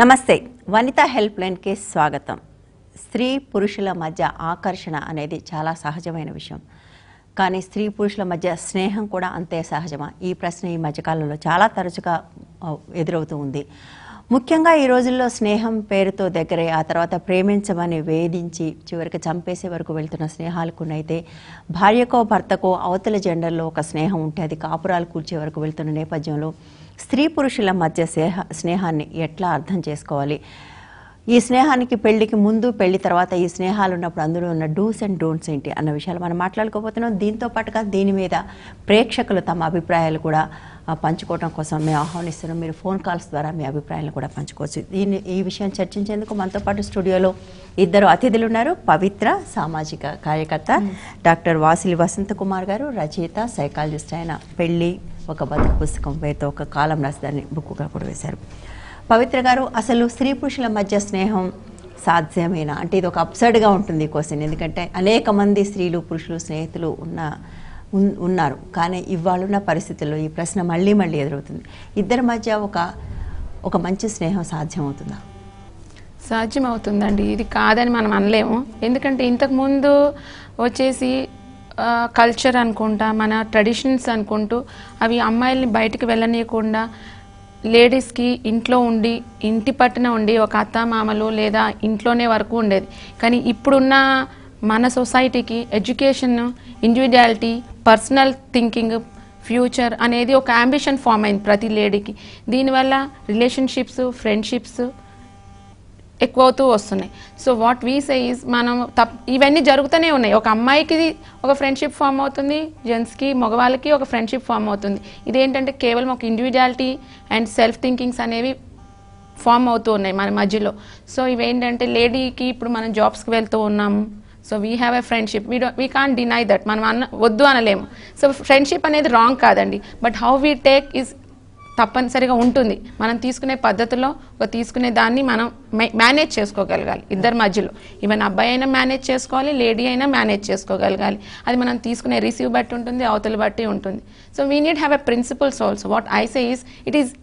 నమస్తే Vanitha help line కి స్వాగతం. స్త్రీ పురుషుల మధ్య ఆకర్షణ అనేది చాలా సహజమైన విషయం. కానీ స్త్రీ పురుషుల మధ్య స్నేహం కూడా అంతే సహజమా? ఈ ప్రశ్న ఈ మధ్యకాలంలో చాలా తరచుగా ఎదురవుతూ ఉంది. ముఖ్యంగా ఈ రోజుల్లో స్నేహం పేరుతో దగ్గరై ఆ తర్వాత ప్రేమించమని వేధించి చివరికి చంపేసే వరకు వెళ్తున్న స్నేహాలు కొన్నైతే భార్యకో భర్తకో అవతల జెండర్లో ఒక స్నేహం ఉంటే అది కాపురాలు కూర్చే వరకు వెళ్తున్న నేపథ్యంలో స్త్రీ పురుషుల మధ్య స్నేహాన్ని ఎట్లా అర్థం చేసుకోవాలి? ఈ స్నేహానికి పెళ్లికి ముందు పెళ్లి తర్వాత ఈ స్నేహాలు ఉన్నప్పుడు అందులో ఉన్న డూస్ అండ్ డోంట్స్ ఏంటి అన్న విషయాలు మనం మాట్లాడుకోబోతున్నాం. దీంతో పాటుగా దీని మీద ప్రేక్షకులు తమ అభిప్రాయాలు కూడా పంచుకోవడం కోసం మేము ఆహ్వానిస్తున్నాం. మీరు ఫోన్ కాల్స్ ద్వారా మీ అభిప్రాయాలను కూడా పంచుకోవచ్చు. ఈ విషయం చర్చించేందుకు మనతో పాటు స్టూడియోలో ఇద్దరు అతిథులు ఉన్నారు. పవిత్ర సామాజిక కార్యకర్త, డాక్టర్ వాసిలి వసంత కుమార్ గారు రచయిత, సైకాలజిస్ట్. ఆయన పెళ్లి ఒక బతుకు పుస్తకం పేరుతో ఒక కాలం రాసి దాన్ని బుక్గా కూడా వేశారు. పవిత్ర గారు, అసలు స్త్రీ పురుషుల మధ్య స్నేహం సాధ్యమేనా? అంటే ఇది ఒక అబ్సర్డ్గా ఉంటుంది ఈ క్వశ్చన్. ఎందుకంటే అనేక మంది స్త్రీలు పురుషులు స్నేహితులు ఉన్నారు. కానీ ఇవాళున్న పరిస్థితుల్లో ఈ ప్రశ్న మళ్ళీ ఎదురవుతుంది. ఇద్దరి మధ్య ఒక మంచి స్నేహం సాధ్యమవుతుందా? సాధ్యమవుతుందండి. ఇది కాదని మనం అనలేము. ఎందుకంటే ఇంతకుముందు వచ్చేసి కల్చర్ అనుకుంటా, మన ట్రెడిషన్స్ అనుకుంటూ అవి అమ్మాయిల్ని బయటికి వెళ్ళనీయకుండా లేడీస్కి ఇంట్లో ఉండి ఇంటి పట్టున ఉండి ఒక అత్తామామలు లేదా ఇంట్లోనే వరకు ఉండేది. కానీ ఇప్పుడున్న మన సొసైటీకి education, individuality, personal thinking, future అనేది ఒక అంబిషన్ ఫామ్ అయింది ప్రతి లేడీకి. దీనివల్ల రిలేషన్షిప్స్, ఫ్రెండ్షిప్స్ ఎక్కువ అవుతూ వస్తున్నాయి. So what we say is మనం ఇవన్నీ జరుగుతూనే ఉన్నాయి. ఒక అమ్మాయికి ఒక ఫ్రెండ్షిప్ ఫామ్ అవుతుంది, జెంట్స్కి మగవాళ్ళకి ఒక ఫ్రెండ్షిప్ ఫామ్ అవుతుంది. ఇదేంటంటే కేవలం ఒక ఇండివిజువాలిటీ అండ్ సెల్ఫ్ థింకింగ్స్ అనేవి ఫామ్ అవుతూ ఉన్నాయి మన మధ్యలో. సో ఇవేంటంటే లేడీకి ఇప్పుడు మనం జాబ్స్కి వెళ్తూ ఉన్నాము. So we have a friendship, we can't deny that. మనం వద్దు అనలేము. సో ఫ్రెండ్షిప్ అనేది రాంగ్ కాదండి, but how we take is తప్పనిసరిగా ఉంటుంది. మనం తీసుకునే పద్ధతిలో తీసుకునే దాన్ని మనం మేనేజ్ చేసుకోగలగాలి ఇద్దరి మధ్యలో. ఈవెన్ అబ్బాయి అయినా మేనేజ్ చేసుకోవాలి, లేడీ అయినా మేనేజ్ చేసుకోగలగాలి. అది మనం తీసుకునే రిసీవ్ బట్టి ఉంటుంది, అవతల బట్టి ఉంటుంది. So we need have a principles also. What I say is it is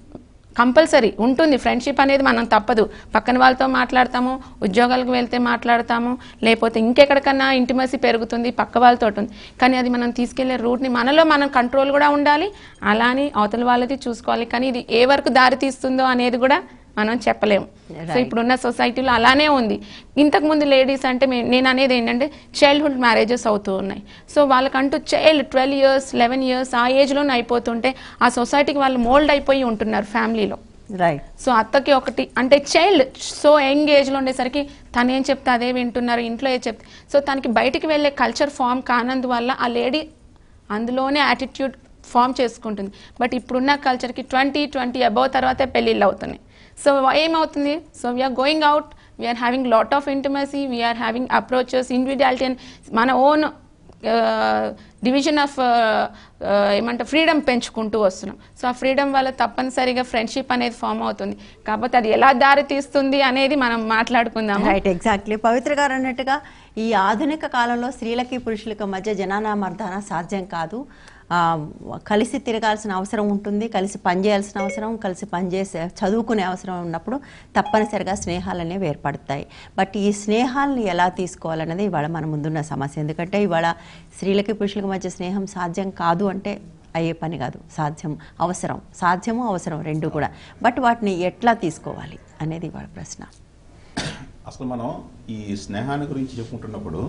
compulsory ఉంటుంది. ఫ్రెండ్షిప్ అనేది మనం తప్పదు. పక్కన వాళ్ళతో మాట్లాడతాము, ఉద్యోగాలకు వెళ్తే మాట్లాడతాము, లేకపోతే ఇంకెక్కడికన్నా ఇంటిమసీ పెరుగుతుంది పక్క వాళ్ళతో ఉంటుంది. కానీ అది మనం తీసుకెళ్లే రూట్ని మనలో మనం కంట్రోల్ కూడా ఉండాలి, అలానే అవతల వాళ్ళది చూసుకోవాలి. కానీ ఇది ఏ వరకు దారి తీస్తుందో అనేది కూడా మనం చెప్పలేము. సో ఇప్పుడున్న సొసైటీలో అలానే ఉంది. ఇంతకుముందు లేడీస్ అంటే నేను అనేది ఏంటంటే చైల్డ్హుడ్ మ్యారేజెస్ అవుతూ ఉన్నాయి. సో వాళ్ళకంటూ చైల్డ్ 12 years 11 years ఆ ఏజ్లోనే అయిపోతుంటే ఆ సొసైటీకి వాళ్ళు మోల్డ్ అయిపోయి ఉంటున్నారు ఫ్యామిలీలో. రైట్. సో అత్తకి ఒకటి అంటే చైల్డ్ సో యంగ్ ఏజ్లో ఉండేసరికి తను ఏం చెప్తే అదే వింటున్నారు, ఇంట్లో ఏ చెప్తే. సో తనకి బయటికి వెళ్ళే కల్చర్ ఫామ్ కానందువల్ల ఆ లేడీ అందులోనే యాటిట్యూడ్ ఫామ్ చేసుకుంటుంది. బట్ ఇప్పుడున్న కల్చర్కి 20 above తర్వాతే పెళ్ళిళ్ళు అవుతున్నాయి. సో ఏమవుతుంది? So we are going out, we are having lot of intimacy, we are having approaches, individuality and మన ఓన్ డివిజన్ ఆఫ్ ఏమంటే ఫ్రీడమ్ పెంచుకుంటూ వస్తున్నాం. సో ఆ ఫ్రీడమ్ వల్ల తప్పనిసరిగా ఫ్రెండ్షిప్ అనేది ఫామ్ అవుతుంది. కాకపోతే అది ఎలా దారి తీస్తుంది అనేది మనం మాట్లాడుకుందాం. Right, exactly. పవిత్ర గారు అన్నట్టుగా ఈ ఆధునిక కాలంలో స్త్రీలకి పురుషులకి మధ్య జనాన మర్దన సాధ్యం కాదు. కలిసి తిరగాల్సిన అవసరం ఉంటుంది, కలిసి పనిచేయాల్సిన అవసరం, కలిసి చదువుకునే అవసరం ఉన్నప్పుడు తప్పనిసరిగా స్నేహాలు అనేవి ఏర్పడతాయి. బట్ ఈ స్నేహాలను ఎలా తీసుకోవాలనేది ఇవాళ మన ముందున్న సమస్య. ఎందుకంటే ఇవాళ స్త్రీలకి పురుషులకి మధ్య స్నేహం సాధ్యం కాదు అంటే అయ్యే పని కాదు. సాధ్యము అవసరం రెండు కూడా. బట్ వాటిని ఎట్లా తీసుకోవాలి అనేది ఇవాళ ప్రశ్న. అసలు మనం ఈ స్నేహాన్ని గురించి చెప్పుకుంటున్నప్పుడు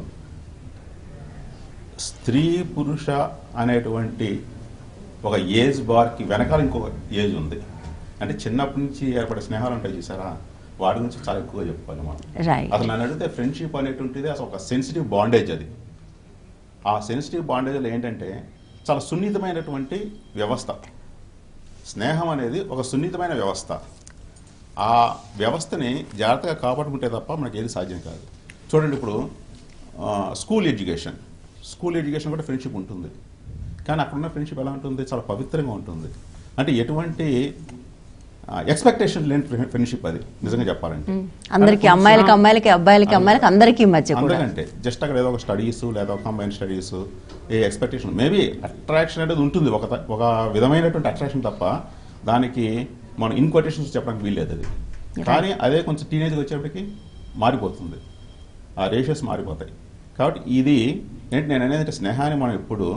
స్త్రీ పురుష అనేటువంటి ఒక ఏజ్ బార్కి వెనకాల ఇంకొక ఏజ్ ఉంది. అంటే చిన్నప్పటి నుంచి ఏర్పడే స్నేహాలు ఉంటాయి చూసారా, వాటి గురించి చాలా ఎక్కువగా చెప్పుకోవాలి మనం. అసలు నన్ను అడిగితే ఫ్రెండ్షిప్ అనేటువంటిది అసలు ఒక సెన్సిటివ్ బాండేజ్. అది ఆ సెన్సిటివ్ బాండేజ్లో ఏంటంటే చాలా సున్నితమైనటువంటి వ్యవస్థ. స్నేహం అనేది ఒక సున్నితమైన వ్యవస్థ. ఆ వ్యవస్థని జాగ్రత్తగా కాపాడుకుంటే తప్ప మనకి ఏది సాధ్యం కాదు. చూడండి, ఇప్పుడు స్కూల్ ఎడ్యుకేషన్ కూడా ఫ్రెండ్షిప్ ఉంటుంది. కానీ అక్కడున్న ఫ్రెండ్షిప్ ఎలా ఉంటుంది? చాలా పవిత్రంగా ఉంటుంది. అంటే ఎటువంటి ఎక్స్పెక్టేషన్ లేని ఫ్రెండ్షిప్ అది, నిజంగా చెప్పాలంటే. అందరికీ అమ్మాయిలకి అబ్బాయిలకి అందరికీ మధ్య అందుకంటే జస్ట్ అక్కడ ఏదో ఒక స్టడీస్ లేదా ఒక కంబైన్ స్టడీస్, ఏ ఎక్స్పెక్టేషన్, మేబీ అట్రాక్షన్ అనేది ఉంటుంది, ఒక విధమైనటువంటి అట్రాక్షన్ తప్ప దానికి మనం ఇన్ కొటేషన్స్ చెప్పడానికి వీల్లేదు. అది కానీ అదే కొంచెం టీనేజ్కి వచ్చేప్పటికి మారిపోతుంది, ఆ రేషియోస్ మారిపోతాయి. కాబట్టి ఇది ఏంటి నేను అనేది, స్నేహాన్ని మనం ఎప్పుడు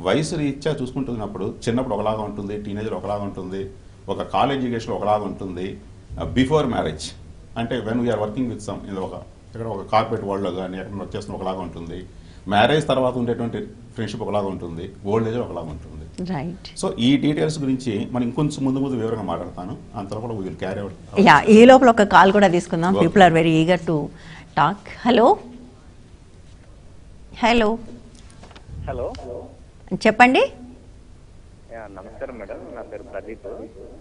వయసు రీత్యా చూసుకుంటున్నప్పుడు చిన్నప్పుడు ఒకలాగా ఉంటుంది, టీనేజ్లో ఒకలాగా ఉంటుంది, ఒక కాలేజ్ ఎడ్యుకేషన్లో ఒకలాగా ఉంటుంది, బిఫోర్ మ్యారేజ్ అంటే when we are working with some ఇది ఇక్కడ ఒక కార్పొరేట్ వరల్డ్లో కానీ ఎక్కడ వచ్చేసిన ఒకలాగా ఉంటుంది, మ్యారేజ్ తర్వాత ఉండేటువంటి ఫ్రెండ్షిప్ ఒకలాగా ఉంటుంది, ఓల్డ్ ఏజ్ ఒకలాగా ఉంటుంది. రైట్. సో ఈ డీటెయిల్స్ గురించి మనం ఇంకొంచెం ముందు వివరంగా మాట్లాడతాను. అంతలో కూడా విల్ క్యారీ అవుట్. యా, ఈ లోపల ఒక కాల్ కూడా తీసుకుందాం. People are very eager to talk. Hello hello hello, చెప్పండి. నమస్కారం మేడం, నా పేరు ప్రదీప్,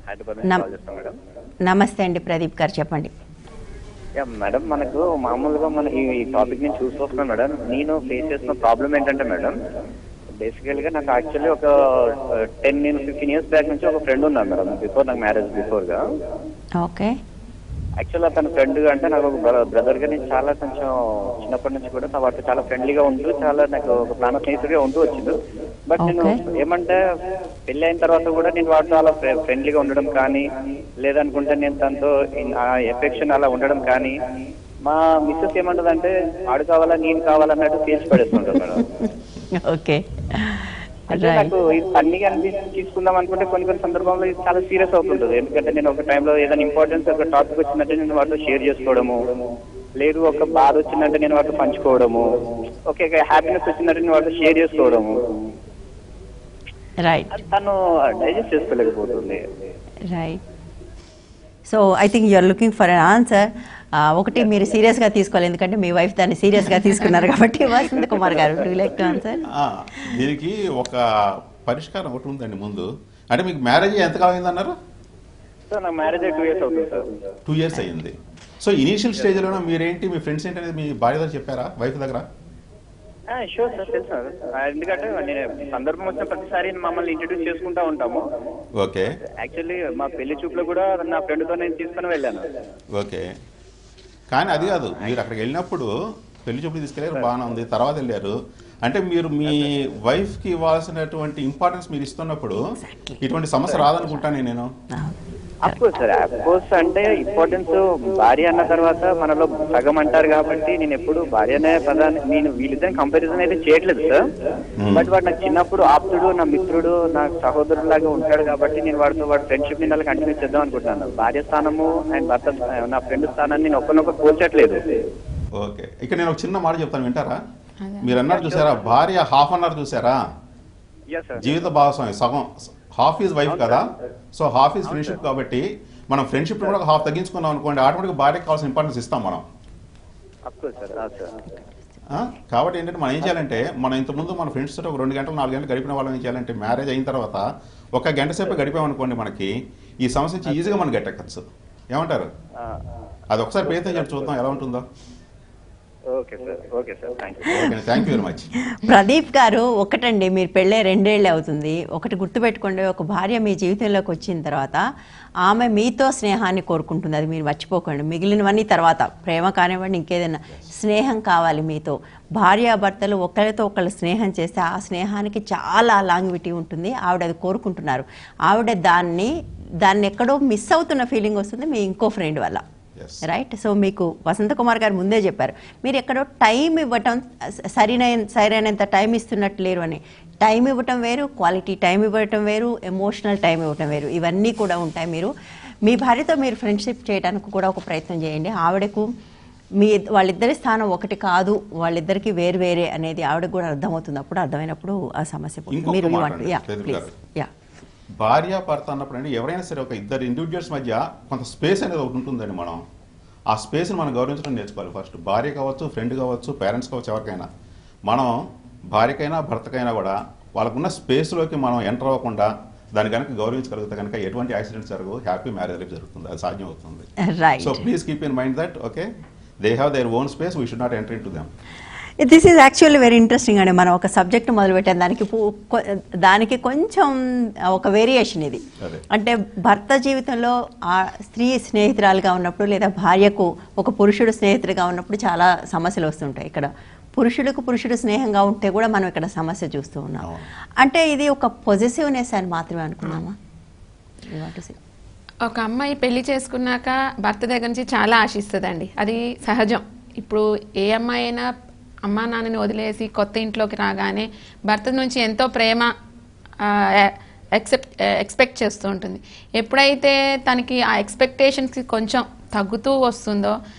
హైదరాబాద్ నుంచి కాల్ చేస్తాను మేడం. నమస్తే అండి ప్రదీప్ గారు, చెప్పండి. మేడం, మనకు మామూలుగా మన ఈ టాపిక్ నేను చూసి వస్తున్నాను మేడం. నేను ఫేస్ చేసిన ప్రాబ్లం ఏంటంటే మేడం, బేసికల్ గా నాకు యాక్చువల్లీ ఒక 15 years బ్యాక్ నుంచి ఒక ఫ్రెండ్ ఉన్నాను మేడం, బిఫోర్ నాకు మ్యారేజ్ బిఫోర్ గా. ఓకే. యాక్చువల్గా తన ఫ్రెండ్ అంటే నాకు ఒక బ్రదర్ గా నేను చాలా కొంచెం చిన్నప్పటి నుంచి కూడా నా వాటితో చాలా ఫ్రెండ్లీగా ఉంటూ చాలా నాకు ఒక ప్రాణ స్నేహితుడిగా ఉంటూ వచ్చింది. బట్ నేను ఏమంటే పెళ్లి అయిన తర్వాత కూడా నేను వాటితో అలా ఫ్రెండ్లీగా ఉండడం కానీ, లేదనుకుంటే నేను తనతో ఎఫెక్షన్ అలా ఉండడం కానీ, మా మిస్సెస్ ఏమంటదంటే ఆడు కావాలా నేను కావాలన్నట్టు తీర్చి పడేస్తుంటారు మేడం. ఓకే. అంటే నాకు అన్ని తీసుకుందాం అనుకుంటే కొన్ని సందర్భంలో ఇది చాలా సీరియస్ అవుతుంటుంది. ఎందుకంటే నేను ఒక టైంలో ఏదైనా ఇంపార్టెన్స్ ఒక టాపిక్ వచ్చిందంటే నేను వాటితో షేర్ చేసుకోవడము, లేదు ఒక బాధ వచ్చిందంటే నేను వాటితో పంచుకోవడము, ఓకే హ్యాపీనెస్ వచ్చిందంటే నేను వాటితో షేర్ చేసుకోవడము, రైట్, తను డైజెస్ట్ చేసుకోలేకపోతుంది. Right. So I think you are looking for an answer. ఒకటి మీరు సీరియస్గా తీసుకోవాలి, ఎందుకంటే మీ వైఫ్ దాన్ని సీరియస్గా తీసుకున్నారు కాబట్టి. వసంత్ కుమార్ గారు, do you like to answer? దీనికి ఒక పరిష్కారం ఒకటి ఉందండి ముందు. అంటే మీకు మ్యారేజ్ ఎంతకాలం అయింది అన్నారు? సార్ నాకు మ్యారేజ్ 2 years అవుతుంది సార్. 2 years అయింది. సో ఇనీషియల్ స్టేజ్లోనే మీరేంటి మీ ఫ్రెండ్స్ ఏంటి అనేది మీ భార్య దగ్గర చెప్పారా, వైఫ్ దగ్గర? షూర్ సార్, తెలుసు సార్. ఎందుకంటే నేను సందర్భం వచ్చిన ప్రతిసారి మమ్మల్ని ఇంట్రడ్యూస్ చేసుకుంటా ఉంటాము. ఓకే. యాక్చువల్లీ మా పెళ్లి చూపులో కూడా నా ఫ్రెండ్తో నేను తీసుకుని వెళ్ళాను. ఓకే. కానీ అది కాదు, మీరు అక్కడికి వెళ్ళినప్పుడు పెళ్లి చూపులు తీసుకెళ్ళారు, బాగానే ఉంది, తర్వాత వెళ్ళారు అంటే మీరు మీ వైఫ్కి ఇవ్వాల్సినటువంటి ఇంపార్టెన్స్ మీరు ఇస్తున్నప్పుడు ఇటువంటి సమస్య రాదనుకుంటాను నేను. అఫ్కోర్స్ సార్, అఫ్కోర్స్ అంటే ఇంపార్టెన్స్ భార్య అన్న తర్వాత మనలో సగం అంటారు కాబట్టి నేను ఎప్పుడు భార్య అనే పదాన్ని నేను వీళ్ళిద్దరిని కంపారిజన్ అయితే చేయట్లేదు సార్. బట్ వాడు నాకు చిన్నప్పుడు ఆప్తుడు, నా మిత్రుడు, నా సహోదరుడు లాగా ఉంటాడు కాబట్టి నేను వాడితో ఫ్రెండ్షిప్ ని అలా కంటిన్యూ చేద్దాం అనుకుంటున్నాను. భార్య స్థానము అండ్ భర్త నా ఫ్రెండ్ స్థానాన్ని నేను ఒకరినొకరు పోల్చట్లేదు. ఓకే, ఇక్కడ నేను ఒక చిన్న మాట చెప్తాను, వింటారా? మీరు అన్నారు చూసారా, భార్య హాఫ్ అన్నారు చూసారా, జీవిత భాగస్వామి సగం, హాఫ్ ఈజ్ వైఫ్ కదా, సో హాఫ్ ఈజ్ ఫ్రెండ్షిప్. కాబట్టి మనం ఫ్రెండ్షిప్ కూడా హాఫ్ తగ్గించుకున్నాం అనుకోండి, ఆటోమేటిక్గా భార్యకి కావాల్సిన ఇంపార్టెన్స్ ఇస్తాం మనం. కాబట్టి ఏంటంటే మనం ఏం చేయాలంటే, మనం ఇంతకుముందు మన ఫ్రెండ్స్ తోటి ఒక 2 గంటలు 4 గంటలు గడిపిన వాళ్ళని ఏం చేయాలంటే, మ్యారేజ్ అయిన తర్వాత 1 గంట సేపు గడిపామనుకోండి, మనకి ఈ సమస్య నుంచి ఈజీగా మనం గట్టెక్కచ్చు. ఏమంటారు? అది ఒకసారి ప్రయత్నం చేసి చూద్దాం ఎలా ఉంటుందో. Thank you very much. Pradeep గారు, ఒకటండి, మీరు పెళ్ళే 2 ఏళ్ళు అవుతుంది. ఒకటి గుర్తుపెట్టుకోండి, ఒక భార్య మీ జీవితంలోకి వచ్చిన తర్వాత ఆమె మీతో స్నేహాన్ని కోరుకుంటుంది, అది మీరు మర్చిపోకండి. మిగిలినవన్నీ తర్వాత, ప్రేమ కానివ్వండి ఇంకేదైనా, స్నేహం కావాలి మీతో. భార్యాభర్తలు ఒకరితో ఒకళ్ళు స్నేహం చేస్తే ఆ స్నేహానికి చాలా లాంగివిటీ ఉంటుంది. ఆవిడ అది కోరుకుంటున్నారు. ఆవిడ దాన్ని ఎక్కడో మిస్ అవుతున్న ఫీలింగ్ వస్తుంది మీ ఇంకో ఫ్రెండ్ వల్ల. రైట్. సో మీకు వసంత కుమార్ గారు ముందే చెప్పారు, మీరు ఎక్కడో టైం ఇవ్వటం, సరైనంత టైం ఇస్తున్నట్టు లేరు అని. టైం ఇవ్వటం వేరు, క్వాలిటీ టైం ఇవ్వటం వేరు, ఎమోషనల్ టైం ఇవ్వటం వేరు, ఇవన్నీ కూడా ఉంటాయి. మీరు మీ భార్యతో మీరు ఫ్రెండ్షిప్ చేయడానికి కూడా ఒక ప్రయత్నం చేయండి. ఆవిడకు వాళ్ళిద్దరి స్థానం ఒకటి కాదు, వాళ్ళిద్దరికి వేరు వేరే అనేది ఆవిడకు కూడా అర్థమవుతుంది. అప్పుడు అర్థమైనప్పుడు ఆ సమస్య పోతుంది. మీరు భార్య భర్త అన్నప్పుడు అండి, ఎవరైనా సరే ఒక ఇద్దరు ఇండివిజువల్స్ మధ్య కొంత స్పేస్ అనేది ఒకటి ఉంటుందండి. మనం ఆ స్పేస్ని మనం గౌరవించడం నేర్చుకోవాలి. ఫస్ట్ భార్య కావచ్చు, ఫ్రెండ్ కావచ్చు, పేరెంట్స్ కావచ్చు, ఎవరికైనా మనం భార్యకైనా భర్తకైనా కూడా వాళ్ళకున్న స్పేస్లోకి మనం ఎంటర్ అవ్వకుండా దాన్ని కనుక గౌరవించగలిగితే కనుక ఎటువంటి యాక్సిడెంట్స్ జరగవు, హ్యాపీ మ్యారేజ్ లైఫ్ జరుగుతుంది, అది సాధ్యం అవుతుంది. So please keep in mind that okay, they have their own space, we should not enter in to them. This is actually very interesting అండి. మనం ఒక సబ్జెక్ట్ మొదలుపెట్టాం, దానికి కొంచెం ఒక వేరియేషన్ ఇది. అంటే భర్త జీవితంలో ఆ స్త్రీ స్నేహితురాలుగా ఉన్నప్పుడు, లేదా భార్యకు ఒక పురుషుడు స్నేహితుడిగా ఉన్నప్పుడు చాలా సమస్యలు వస్తుంటాయి. ఇక్కడ పురుషుడు స్నేహంగా ఉంటే కూడా మనం ఇక్కడ సమస్య చూస్తూ ఉన్నాం. అంటే ఇది ఒక పొజెసివ్నెస్ అని మాత్రమే అనుకున్నామా? ఒక అమ్మాయి పెళ్లి చేసుకున్నాక భర్త దగ్గర నుంచి చాలా ఆశిస్తుందండి, అది సహజం. ఇప్పుడు ఏ అమ్మాయి అయినా అమ్మా నాన్నని వదిలేసి కొత్త ఇంట్లోకి రాగానే భర్త నుంచి ఎంతో ప్రేమ ఎక్స్పెక్ట్ చేస్తూ ఉంటుంది. ఎప్పుడైతే తనకి ఆ ఎక్స్పెక్టేషన్స్కి కొంచెం తగ్గుతూ వస్తుందో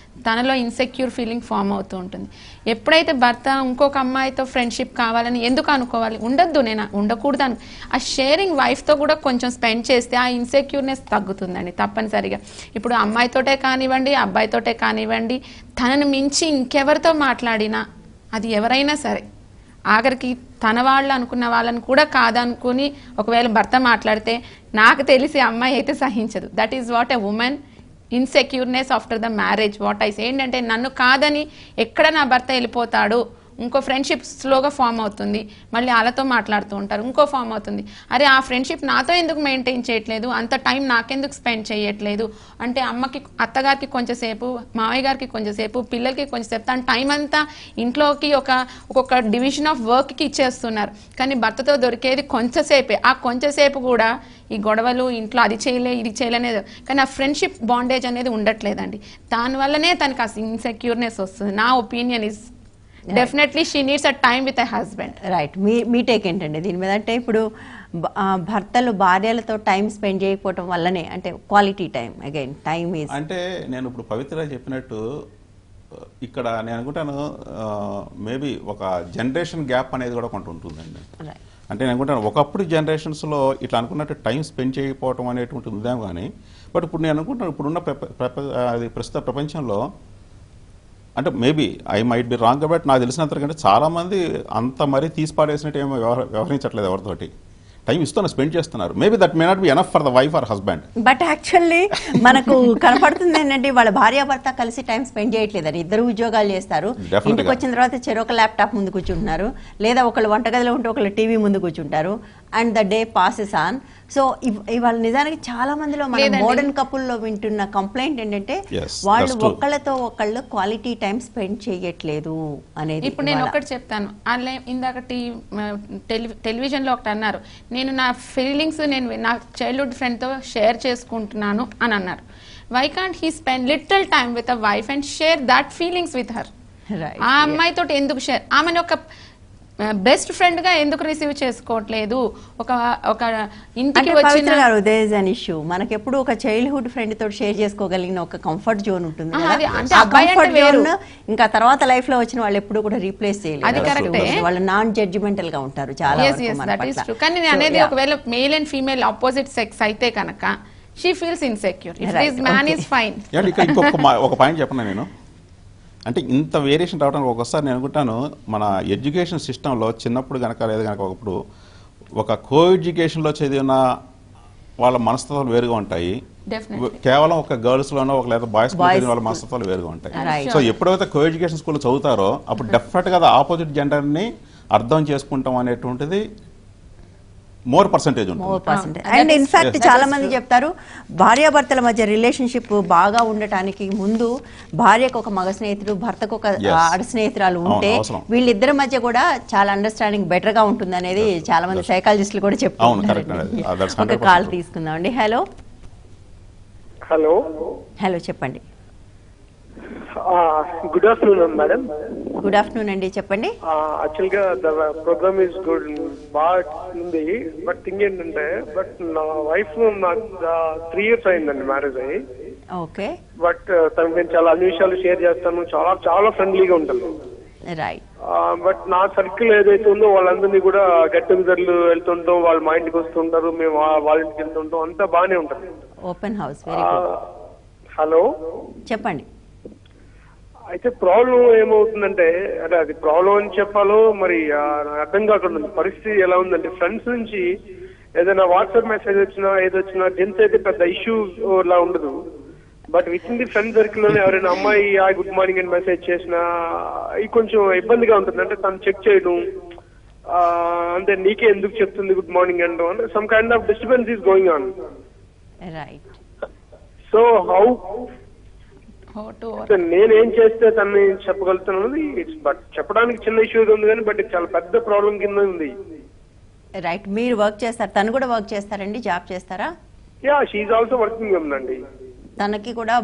తనలో ఇన్సెక్యూర్ ఫీలింగ్ ఫామ్ అవుతూ ఉంటుంది. ఎప్పుడైతే భర్త ఇంకొక అమ్మాయితో ఫ్రెండ్షిప్ కావాలని ఎందుకు అనుకోవాలి, ఉండొద్దు, నేను ఉండకూడదు ఆ షేరింగ్ వైఫ్తో కూడా కొంచెం స్పెండ్ చేస్తే ఆ ఇన్సెక్యూర్నెస్ తగ్గుతుందండి తప్పనిసరిగా. ఇప్పుడు అమ్మాయితోటే కానివ్వండి, అబ్బాయితోటే కానివ్వండి, తనను మించి ఇంకెవరితో మాట్లాడినా అది ఎవరైనా సరే ఆఖరికి తన వాళ్ళు అనుకున్న వాళ్ళని కూడా కాదనుకుని ఒకవేళ భర్త మాట్లాడితే నాకు తెలిసి అమ్మాయి అయితే సహించదు. That is what a woman insecureness after the marriage. What I say ఏంటంటే నన్ను కాదని ఎక్కడ నా భర్త వెళ్ళిపోతాడు, ఇంకో ఫ్రెండ్షిప్ స్లోగా ఫామ్ అవుతుంది, మళ్ళీ వాళ్ళతో మాట్లాడుతూ ఉంటారు, ఇంకో ఫామ్ అవుతుంది. అరే ఆ ఫ్రెండ్షిప్ నాతో ఎందుకు మెయింటైన్ చేయట్లేదు, అంత టైం నాకెందుకు స్పెండ్ చేయట్లేదు అంటే అమ్మకి అత్తగారికి కొంచెంసేపు, మావయ్య గారికి కొంచెంసేపు, పిల్లలకి కొంచెంసేపు, తన టైం అంతా ఇంట్లోకి ఒక్కొక్క డివిజన్ ఆఫ్ వర్క్కి ఇచ్చేస్తున్నారు. కానీ భర్తతో దొరికేది కొంచెంసేపే. ఆ కొంచెంసేపు కూడా ఈ గొడవలు, ఇంట్లో అది చేయలే ఇది చేయలేనేది, కానీ ఆ ఫ్రెండ్షిప్ బాండేజ్ అనేది ఉండట్లేదండి. దానివల్లనే తనకు ఆ ఇన్సెక్యూర్నెస్ వస్తుంది. నా opinion is definitely she needs a time with a husband. Right. Me take ఏంటండి దీని మీద? అంటే ఇప్పుడు భర్తలు భార్యలతో టైం స్పెండ్ చేయకపోవటం వల్లనే, అంటే quality time again time is, అంటే నేను ఇప్పుడు పవిత్ర చెప్పినట్టు ఇక్కడ నేను అనుకుంటాను మేబీ ఒక జనరేషన్ గ్యాప్ అనేది కూడా కొంత ఉంటుందండి. అంటే నేను అనుకుంటాను ఒకప్పుడు జనరేషన్స్లో ఇట్లా అనుకున్నట్టు టైం స్పెండ్ చేయకపోవటం అనేటువంటి ఉందేమో కానీ, బట్ ఇప్పుడు నేను అనుకుంటాను ఇప్పుడున్న ప్రస్తుత ప్రపంచంలో అంటే maybe I might be wrong, but నాకు తెలిసినంతకంటే చాలామంది అంత మరీ తీసి పాడేసినట్టు ఏమో వ్యవహరించట్లేదు, ఎవరితోటి టైం ఇస్తున్నారు, స్పెండ్ చేస్తున్నారు. Maybe that may not be enough for the wife or husband. But actually మనకు కనపడుతుంది ఏంటంటే వాళ్ళ భార్యాభర్త కలిసి టైం స్పెండ్ చేయట్లేదని. ఇద్దరు ఉద్యోగాలు చేస్తారు, ఇంటికి వచ్చిన తర్వాత చెరొక ల్యాప్టాప్ ముందు కూర్చుంటున్నారు, లేదా ఒకళ్ళు వంటగదిలో ఉంటే ఒకళ్ళు టీవీ ముందు కూర్చుంటారు, and the day passes on. So ఇవాళ నిజానికి చాలా మందిలో మన మోడర్న్ కపుల్లో వింటున్న కంప్లైంట్ ఏంటంటే వాళ్ళు ఒకళ్ళతో ఒకళ్ళు క్వాలిటీ టైం స్పెండ్ చేయట్లేదు అనేది. ఇప్పుడు నేను ఒకటి చెప్తాను, అలా ఇందాక టెలివిజన్లో ఒకటి అన్నారు, నేను నా ఫీలింగ్స్ నేను నా చైల్డ్హుడ్ ఫ్రెండ్తో షేర్ చేసుకుంటున్నాను అని అన్నారు. Why can't he spend little time with a wife and share that feelings with her? ఆ అమ్మాయితో ఎందుకు షేర్, ఆమెను ఒక బెస్ట్ ఫ్రెండ్ గా ఎందుకు రిసీవ్ చేసుకోవట్లేదు? ఒక ఇంటికి వచ్చిన ఇష్యూ మనకి ఎప్పుడు ఒక చైల్డ్హుడ్ ఫ్రెండ్ తోటి షేర్ చేసుకోగలిగిన ఒక కంఫర్ట్ జోన్ ఉంటుంది. ఇంకా తర్వాత లైఫ్ లో వచ్చిన వాళ్ళు ఎప్పుడు కూడా రీప్లేస్ చేయలేదు. అది కరెక్టే, వాళ్ళు నాన్ జడ్జిమెంటల్ గా ఉంటారు చాలా. కానీ నేను అనేది ఒకవేళ male and female opposite sex అయితే కనుక she feels insecure. If this man is fine. ఒక పాయింట్ చెప్పనా నేను, అంటే ఇంత వేరియేషన్ రావడానికి ఒకసారి నేను అనుకుంటాను మన ఎడ్యుకేషన్ సిస్టంలో చిన్నప్పుడు కనుక లేదు కనుక ఒకప్పుడు ఒక కో ఎడ్యుకేషన్లో చదివిన వాళ్ళ మనస్తత్వాలు వేరుగా ఉంటాయి, కేవలం ఒక గర్ల్స్లోనో ఒక లేదా బాయ్స్ వాళ్ళ మనస్తత్వాలు వేరుగా ఉంటాయి. సో ఎప్పుడైతే కో ఎడ్యుకేషన్ స్కూల్లో చదువుతారో అప్పుడు డెఫినెట్గా ఆపోజిట్ జెండర్ని అర్థం చేసుకుంటాం అనేటువంటిది మోర్ పర్సెంటేజ్ ఉంటుంది. అండ్ ఇన్ఫాక్ట్ చాలా మంది చెప్తారు భార్యాభర్తల మధ్య రిలేషన్షిప్ బాగా ఉండటానికి ముందు భార్యకు ఒక మగ స్నేహితుడు, భర్తకు ఒక ఆడ స్నేహితురాలు ఉంటే వీళ్ళిద్దరి మధ్య కూడా చాలా అండర్స్టాండింగ్ బెటర్ గా ఉంటుంది అనేది చాలా మంది సైకాలజిస్టులు కూడా చెప్తారు. ఒక కాల్ తీసుకుందాం అండి. హలో హలో హలో చెప్పండి. Good afternoon madam. Good afternoon అండి, చెప్పండి. యాక్చువల్ గా ద ప్రోగ్రామ్ ఈస్ గుడ్, బాగా ఉంది. బట్ థింగ్ ఏంటంటే, బట్ నా వైఫ్ నాకు 3 years అయిందండి మ్యారేజ్ అయ్యి. ఓకే. బట్ తనకు నేను చాలా అన్ని విషయాలు షేర్ చేస్తాను, చాలా చాలా ఫ్రెండ్లీగా ఉంటాను. రైట్. బట్ నా సర్కిల్ ఏదైతే ఉందో వాళ్ళందరినీ కూడా గెట్ టుగెదర్లు వెళ్తుంటాం, వాళ్ళు మా ఇంటికి వస్తుంటారు, మేము వాళ్ళ ఇంటికి వెళ్తుంటాం, అంతా బాగానే ఉంటుంది. Open house. Very good. Hello చెప్పండి. అయితే ప్రాబ్లం ఏమవుతుందంటే, అంటే అది ప్రాబ్లం అని చెప్పాలో మరి అర్థం కాకుండా పరిస్థితి ఎలా ఉందంటే, ఫ్రెండ్స్ నుంచి ఏదైనా వాట్సాప్ మెసేజ్ వచ్చినా ఏదొచ్చినా జెంట్స్ అయితే పెద్ద ఇష్యూ లా ఉండదు. But with in the friend circle లోనే ఎవరైనా అమ్మాయి గుడ్ మార్నింగ్ అని మెసేజ్ చేసినా ఇది కొంచెం ఇబ్బందిగా ఉంటుంది. అంటే తను చెక్ చేయడం, అంటే నీకే ఎందుకు చెప్తుంది good morning and some kind of disturbance is going on. Right. So how నేనేం చేస్తే తనని చెప్పగలుగుతాను, బట్ చెప్పడానికి చిన్న ఇష్యూ ఉంది కానీ బట్ చాలా పెద్ద ప్రాబ్లం కింద ఉంది. రైట్. మీరు వర్క్ చేస్తారు, తను కూడా వర్క్ చేస్తారండి, జాబ్ చేస్తారా? Yeah she also working women అండి. తనకి కూడా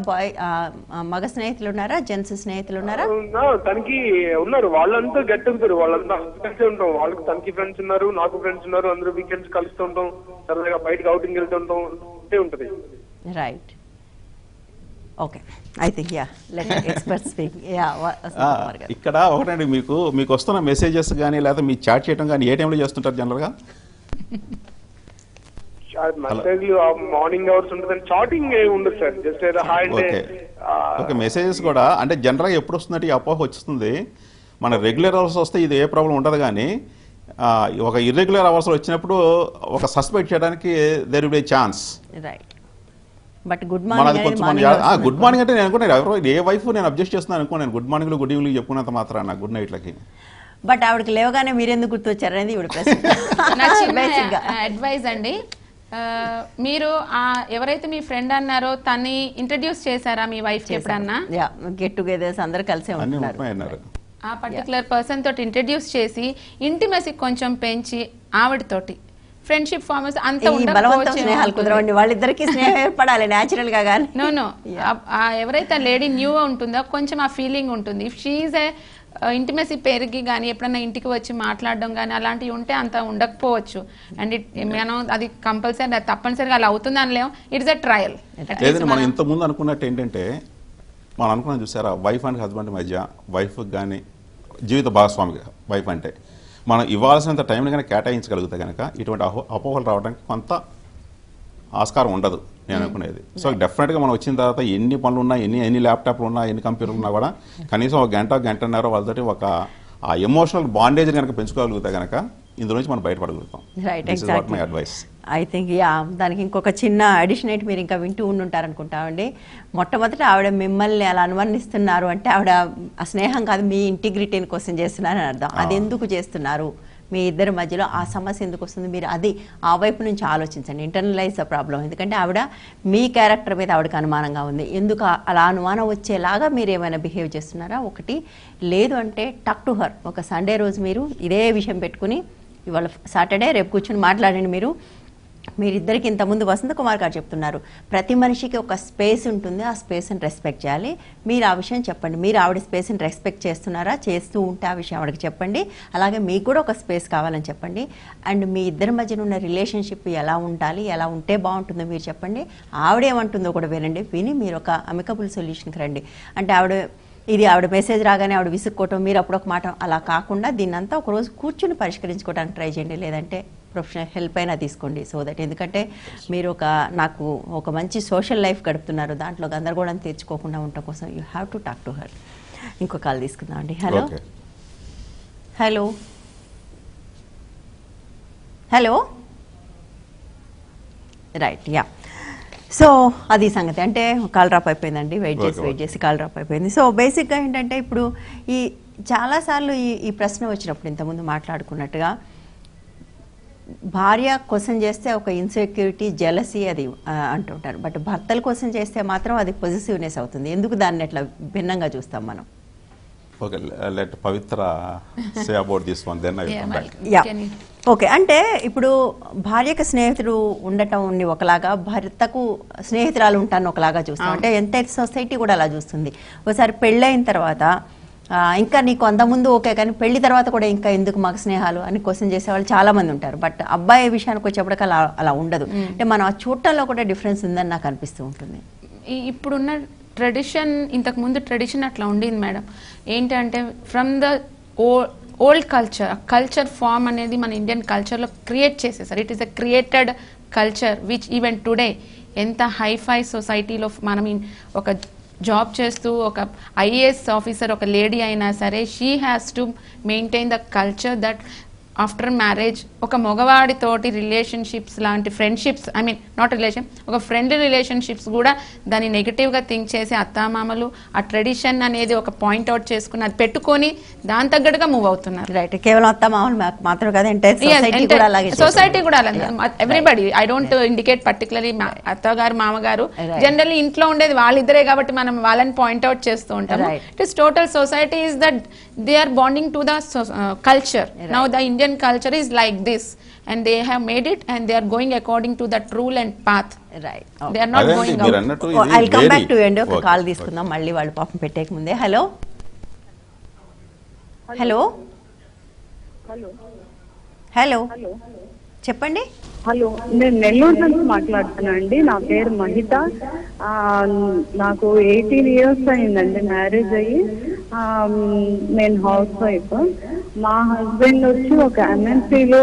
మగ స్నేహితులు ఉన్నారా, జెంట్స్ స్నేహితులు ఉన్నారా? తనకి ఉన్నారు, వాళ్ళంతా గెట్ అవుతారు, వాళ్ళంతా కలిసి ఉంటాం. వాళ్ళకి తనకి ఫ్రెండ్స్ ఉన్నారు, నాకు ఫ్రెండ్స్ ఉన్నారు, అందరూ వీకెండ్స్ కలుస్తూ ఉంటాం, సరదాగా బయటకు అవుటింగ్ వెళ్తుంటాం, ఉంటది. Right, okay, I think yeah let experts speak. ఇక్కడ ఒకటండి, మీకు వస్తున్న మెసేజెస్ కానీ లేదా మీ చాట్ చేయడం కానీ ఏ టైంలో చేస్తుంటారు జనరల్గా? మెసేజ్లు మార్నింగ్ అవర్స్ ఉంటుంది, చాటింగ్ ఉండదు సార్, జస్ట్ ఏదో హాయ్ అంటే. ఓకే, మెసేజెస్ కూడా అంటే జనరల్గా ఎప్పుడు వస్తుందంటే ఈ అపోహ వస్తుంది, మన రెగ్యులర్ అవర్స్ వస్తే ఇది ఏ ప్రాబ్లం ఉండదు, కానీ ఒక ఇర్రెగ్యులర్ అవర్స్ వచ్చినప్పుడు ఒక సస్పెక్ట్ చేయడానికి there will be chance. Right, but good morning good morning అంటే నేను అనుకున్నాను ఎవరో ఏ వైఫ్ నేను అబ్జెక్ట్ చేస్తున్నాను అనుకో, నేను గుడ్ మార్నింగ్ గుడ్ ఈవినింగ్ చెప్పుకున్నంత మాత్రం నాకు గుడ్ నైట్లకి. బట్ ఆవిడకి లేవగానే మీరెందుకు గుర్తొచ్చారు అనేది ఇవిడ ప్రశ్న. అడ్వైజ్ అండి, మీరు ఎవరైతే మీ ఫ్రెండ్ అన్నారో తన్ని ఇంట్రడ్యూస్ చేశారా మీ వైఫ్ ఎప్పుడన్నా? గెట్ టుగెదర్స్ అందరు కలిసే ఉంటున్నారు, ఆ పర్టికులర్ పర్సన్ తోటి ఇంట్రడ్యూస్ చేసి ఇంటిమసీ కొంచెం పెంచి ఆవిడతోటి ఫ్రెండ్షిప్ ఫార్మర్స్ అంత స్నేహాలు కుదరవండి, వాళ్ళిద్దరికి స్నేహం ఏర్పడాలి న్యాచురల్ గా. కానీ నో ఎవరైతే లేడీ న్యూ ఉంటుందో కొంచెం ఆ ఫీలింగ్ ఉంటుంది. ఇఫ్ షీఈ్ ఏ ఇంటిమసీ పెరిగి కానీ ఎప్పుడన్నా ఇంటికి వచ్చి మాట్లాడడం కానీ అలాంటివి ఉంటే అంత ఉండకపోవచ్చు. అండ్ మనం అది కంపల్సరీ అది తప్పనిసరిగా అలా అవుతుంది అనలేము, ఇట్స్ ఎ ట్రయల్. లేదంటే మనం ఇంతకుముందు అనుకున్నట్టు ఏంటంటే మనం అనుకున్నాం చూసారా, వైఫ్ అండ్ హస్బెండ్ మధ్య వైఫ్ కానీ జీవిత భాగస్వామి వైఫ్ అంటే మనం ఇవ్వాల్సినంత టైంని కనుక కేటాయించగలిగితే కనుక ఇటువంటి అపోహలు రావడానికి కొంత ఆస్కారం ఉండదు నేను అనుకునేది. సో డెఫినెట్గా మనం వచ్చిన తర్వాత ఎన్ని పనులు ఉన్నా, ఎన్ని ల్యాప్టాప్లు ఉన్నా, ఎన్ని కంప్యూటర్లు ఉన్నా కూడా కనీసం ఒక గంటన్నర వాళ్ళతోటి ఒక ఆ ఎమోషనల్ బాండేజ్ కనుక పెంచుకోగలిగితే కనుక ఇందులో నుంచి మనం బయటపడగలుగుతాం. Right, exactly. ఐ థింక్ దానికి ఇంకొక చిన్న అడిషన్ అయితే మీరు ఇంకా వింటూ ఉంటారనుకుంటామండి. మొట్టమొదట ఆవిడ మిమ్మల్ని అలా అనువర్ణిస్తున్నారు అంటే ఆవిడ ఆ స్నేహం కాదు, మీ ఇంటిగ్రిటీని కోసం చేస్తున్నారని అర్థం. అది ఎందుకు చేస్తున్నారు, మీ ఇద్దరి మధ్యలో ఆ సమస్య ఎందుకు వస్తుంది, మీరు అది ఆ వైపు నుంచి ఆలోచించండి, ఇంటర్నలైజ్ ద ప్రాబ్లం. ఎందుకంటే ఆవిడ మీ క్యారెక్టర్ మీద ఆవిడకి అనుమానంగా ఉంది, ఎందుకు అలా అనుమానం వచ్చేలాగా మీరు ఏమైనా బిహేవ్ చేస్తున్నారా ఒకటి. లేదు అంటే టక్ టు హర్, ఒక సండే రోజు మీరు ఇదే విషయం పెట్టుకుని ఇవాళ సాటర్డే రేపు కూర్చొని మాట్లాడండి. మీరిద్దరికి ఇంతకుముందు వసంత కుమార్ గారు చెప్తున్నారు, ప్రతి మనిషికి ఒక స్పేస్ ఉంటుంది, ఆ స్పేస్ని రెస్పెక్ట్ చేయాలి. మీరు ఆ విషయం చెప్పండి, మీరు ఆవిడ స్పేస్ని రెస్పెక్ట్ చేస్తున్నారా, చేస్తూ ఉంటే ఆ విషయం ఆవిడకి చెప్పండి. అలాగే మీకు కూడా ఒక స్పేస్ కావాలని చెప్పండి. అండ్ మీ ఇద్దరి మధ్యన ఉన్న రిలేషన్షిప్ ఎలా ఉండాలి, ఎలా ఉంటే బాగుంటుందో మీరు చెప్పండి. ఆవిడేమంటుందో కూడా వినండి, విని మీరు ఒక అమికబుల్ సొల్యూషన్కి రండి. అంటే ఆవిడ మెసేజ్ రాగానే ఆవిడ విసుక్కోవటం, మీరు అప్పుడు ఒక మాట అలా కాకుండా దీన్నంతా ఒకరోజు కూర్చుని పరిష్కరించుకోవడానికి ట్రై చేయండి. లేదంటే ప్రొఫెషనల్ హెల్ప్ అయినా తీసుకోండి. సో దట్ ఎందుకంటే మీరు నాకు ఒక మంచి సోషల్ లైఫ్ గడుపుతున్నారు, దాంట్లో గందరగోళం తెచ్చుకోకుండా ఉండటం కోసం you have to talk to her. ఇంకో కాల్ తీసుకుందాం అండి. Hello hello hello right, yeah. So అది సంగతి. అంటే కాల్ డ్రాప్ అయిపోయిందండి, వెయిట్ చేసి కాల్ డ్రాప్ అయిపోయింది. సో బేసిక్గా ఏంటంటే ఇప్పుడు చాలాసార్లు ఈ ప్రశ్న వచ్చినప్పుడు ఇంతకుముందు మాట్లాడుకున్నట్టుగా భార్య క్వశ్చన్ చేస్తే ఒక ఇన్సెక్యూరిటీ, జెలసీ అది అంటుంటారు. బట్ భర్తల క్వశ్చన్ చేస్తే మాత్రం అది పొజిటివ్నెస్ అవుతుంది. ఎందుకు దాన్ని అట్లా భిన్నంగా చూస్తాం మనం? Okay, let Pavitra say about this one, then I will come back. Yeah, okay. అంటే ఇప్పుడు భార్యకు స్నేహితుడు ఉండటం ఒకలాగా, భర్తకు స్నేహితురాలు ఉంటాను ఒకలాగా చూస్తాం. అంటే ఎంటైర్ సొసైటీ కూడా అలా చూస్తుంది. ఒకసారి పెళ్ళైన తర్వాత ఇంకా నీకు అంతకుముందు ఓకే, కానీ పెళ్లి తర్వాత కూడా ఇంకా ఎందుకు మాకు స్నేహాలు అని క్వశ్చన్ చేసేవాళ్ళు చాలా మంది ఉంటారు. బట్ అబ్బాయి విషయానికి వచ్చేప్పటికి అలా ఉండదు. అంటే మనం ఆ చూడటంలో కూడా డిఫరెన్స్ ఉందని నాకు అనిపిస్తూ ఉంటుంది. ఇప్పుడున్న ట్రెడిషన్, ఇంతకు ముందు ట్రెడిషన్ అట్లా ఉండింది మేడం. ఏంటంటే from the old culture form అనేది మన ఇండియన్ కల్చర్లో క్రియేట్ చేసేసారు. It is a created culture which even today ఎంత హైఫై సొసైటీలో మనం ఒక జాబ్ చేస్తూ ఒక ఐఏఎస్ ఆఫీసర్ ఒక లేడీ అయినా సరే, she has to maintain the culture that after marriage ఒక మగవాడితోటి రిలేషన్షిప్స్ లాంటి friendships, I mean not relation, ఒక ఫ్రెండ్లీ రిలేషన్షిప్స్ కూడా దాన్ని నెగిటివ్గా థింక్ చేసి అత్తామామలు ఆ ట్రెడిషన్ అనేది ఒక పాయింట్ అవుట్ చేసుకుని అది పెట్టుకొని దాని తగ్గట్టుగా మూవ్ అవుతున్నారు. రైట్, కేవలం అత్తామామలు మాత్రం కాదు, సొసైటీ కూడా అలాగే. Everybody, I don't indicate particularly అత్తగారు మామగారు, జనరల్లీ ఇంట్లో ఉండేది వాళ్ళిద్దరే కాబట్టి మనం వాళ్ళని పాయింట్ అవుట్ చేస్తూ ఉంటాం. It is total society is that they are bonding to the culture. Now the Indian culture is like this, and they have made it and they are going according to that rule and path. Right. They are not అదేంటి going మీరు out. అన్నట్టు I ఇది come back very- to end. ఒక Okay, call okay. తీసుకుందాం మళ్ళీ వాళ్ళు పాపం పెట్టేక ముందే. హలో హలో హలో చెప్పండి. హలో, నేను నెల్లూరు నుంచి మాట్లాడుతున్నానండి. నా పేరు మహిత. నాకు 18 years అయిందండి మ్యారేజ్ అయ్యి. నేను హౌస్ వైఫ్. మా హస్బెండ్ వచ్చి ఒక MNCలో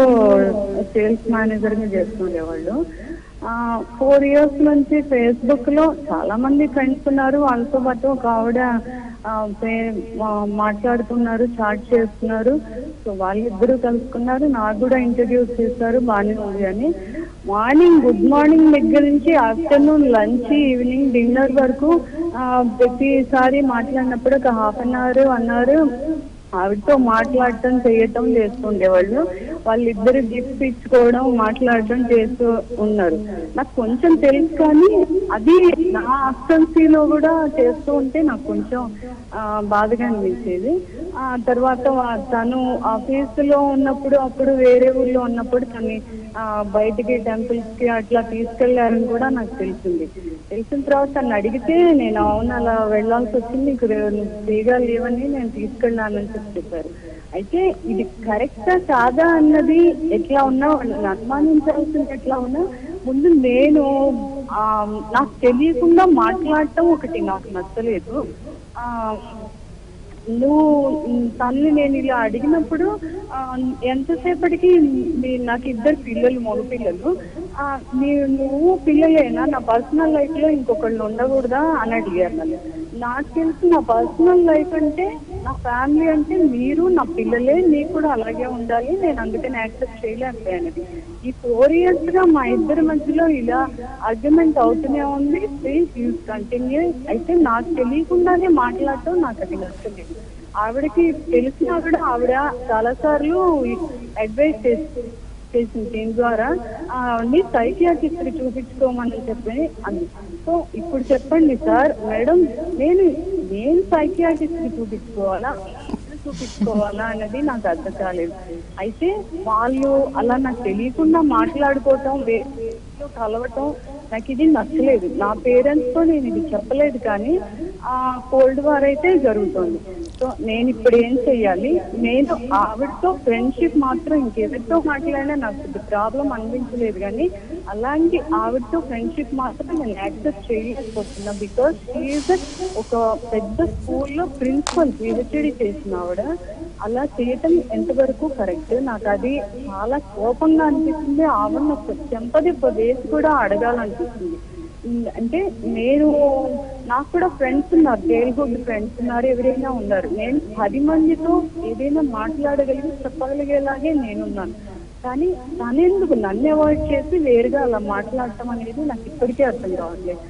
సేల్స్ మేనేజర్గా చేస్తుండేవాళ్ళు. 4 years నుంచి ఫేస్బుక్ లో చాలా మంది ఫ్రెండ్స్ ఉన్నారు. వాళ్ళతో పాటు ఒక ఆవిడ మాట్లాడుతున్నారు, చాట్ చేస్తున్నారు. సో వాళ్ళిద్దరూ కలుసుకున్నారు, నాకు కూడా ఇంట్రడ్యూస్ చేశారు, బాగానే ఉంది అని. మార్నింగ్ గుడ్ మార్నింగ్ దగ్గర నుంచి ఆఫ్టర్నూన్ లంచ్, ఈవినింగ్ డిన్నర్ వరకు ప్రతిసారి మాట్లాడినప్పుడు ఒక 1/2 hour 1 hour ఆవిడతో మాట్లాడటం చేయటం చేస్తుండేవాళ్ళు. వాళ్ళిద్దరు గిఫ్ట్స్ ఇచ్చుకోవడం మాట్లాడటం చేస్తూ ఉన్నారు. నాకు కొంచెం తెలుసు, కానీ అది నా అబ్సెన్సీలో కూడా చేస్తూ ఉంటే నాకు కొంచెం బాధగా అనిపించేది. తర్వాత తను ఆఫీసులో ఉన్నప్పుడు, అప్పుడు వేరే ఊర్లో ఉన్నప్పుడు తను బయటికి టెంపుల్స్ కి అట్లా తీసుకెళ్లారని కూడా నాకు తెలిసింది. తెలిసిన తర్వాత తను అడిగితే నేను అవును అలా వెళ్లాల్సి వచ్చింది, నీకు ఫ్రీగా లేవని నేను తీసుకెళ్ళానని చెప్పారు. అయితే ఇది కరెక్టా కాదా అన్నది ఎట్లా ఉన్నా వాళ్ళని అనుమానించాల్సింది ఎట్లా ఉన్నా, ముందు నేను నాకు తెలియకుండా మాట్లాడటం ఒకటి నాకు నచ్చలేదు. తల్లి నేను ఇలా అడిగినప్పుడు ఎంతసేపటికి నాకు 2 పిల్లలు, మగ పిల్లలు, నువ్వు పిల్లలేనా, నా పర్సనల్ లైఫ్ లో ఇంకొకళ్ళు ఉండకూడదా అని అడిగారు నన్ను. నాకు తెలిసి నా పర్సనల్ లైఫ్ అంటే నా ఫ్యామిలీ అంటే మీరు నా పిల్లలే, నీకు కూడా అలాగే ఉండాలి, నేను అందుకని యాక్సెప్ట్ చేయలేకపోయాను. ఈ 4 years గా మా ఇద్దరి మధ్యలో ఇలా ఆర్గ్యుమెంట్ అవుతూనే ఉంది. Please continue. అయితే నాకు తెలియకుండానే మాట్లాడటం నాకు అది నచ్చలేదు. ఆవిడకి తెలిసినా కూడా ఆవిడ చాలా సార్లు అడ్వైస్ చేసింది దీని ద్వారా, నీ సైకియాట్రిస్ట్ చూపించుకోమని చెప్పి అంది. సో ఇప్పుడు చెప్పండి సార్ మేడం, నేను సైకియాట్రిస్ట్ చూపించుకోవాలా అన్నది నాకు అర్థం కాలేదు. అయితే వాళ్ళు అలా నాకు తెలియకుండా మాట్లాడుకోవటం, కలవటం నాకు ఇది నచ్చలేదు. నా పేరెంట్స్ తో నేను ఇది చెప్పలేదు, కానీ కోల్డ్ వార్ అయితే జరుగుతుంది. సో నేను ఇప్పుడు ఏం చెయ్యాలి? నేను ఆవిడతో ఫ్రెండ్షిప్ మాత్రం, ఇంకెవరితో మాట్లాడినా నాకు ఇది ప్రాబ్లం అనిపించలేదు, కానీ అలాంటి ఆవిడతో ఫ్రెండ్షిప్ మాత్రం నేను యాక్సెప్ట్ చేయలేకపోతున్నా. బికాస్ షీఈస్ ఒక పెద్ద స్కూల్లో ప్రిన్సిపల్ పిహెచ్డి చేసిన ఆవిడ. అలా చేయటం ఎంతవరకు కరెక్ట్? నాకు అది చాలా కోపంగా అనిపిస్తుంది. ఆవిడ చెంపదెబ్బ వేసి కూడా అడగాలనిపిస్తుంది. అంటే నాకు కూడా ఫ్రెండ్స్ ఉన్నారు, తేలుగుడ్డు ఫ్రెండ్స్ ఉన్నారు, ఎవరైనా ఉన్నారు. నేను 10 మందితో ఏదైనా మాట్లాడగలిగి చెప్పగలిగేలాగే నేనున్నాను. కానీ తనెందుకు నన్ను అవాయిడ్ చేసి వేరుగా అలా మాట్లాడటం అనేది నాకు ఇప్పటికీ అర్థం కావట్లేదు.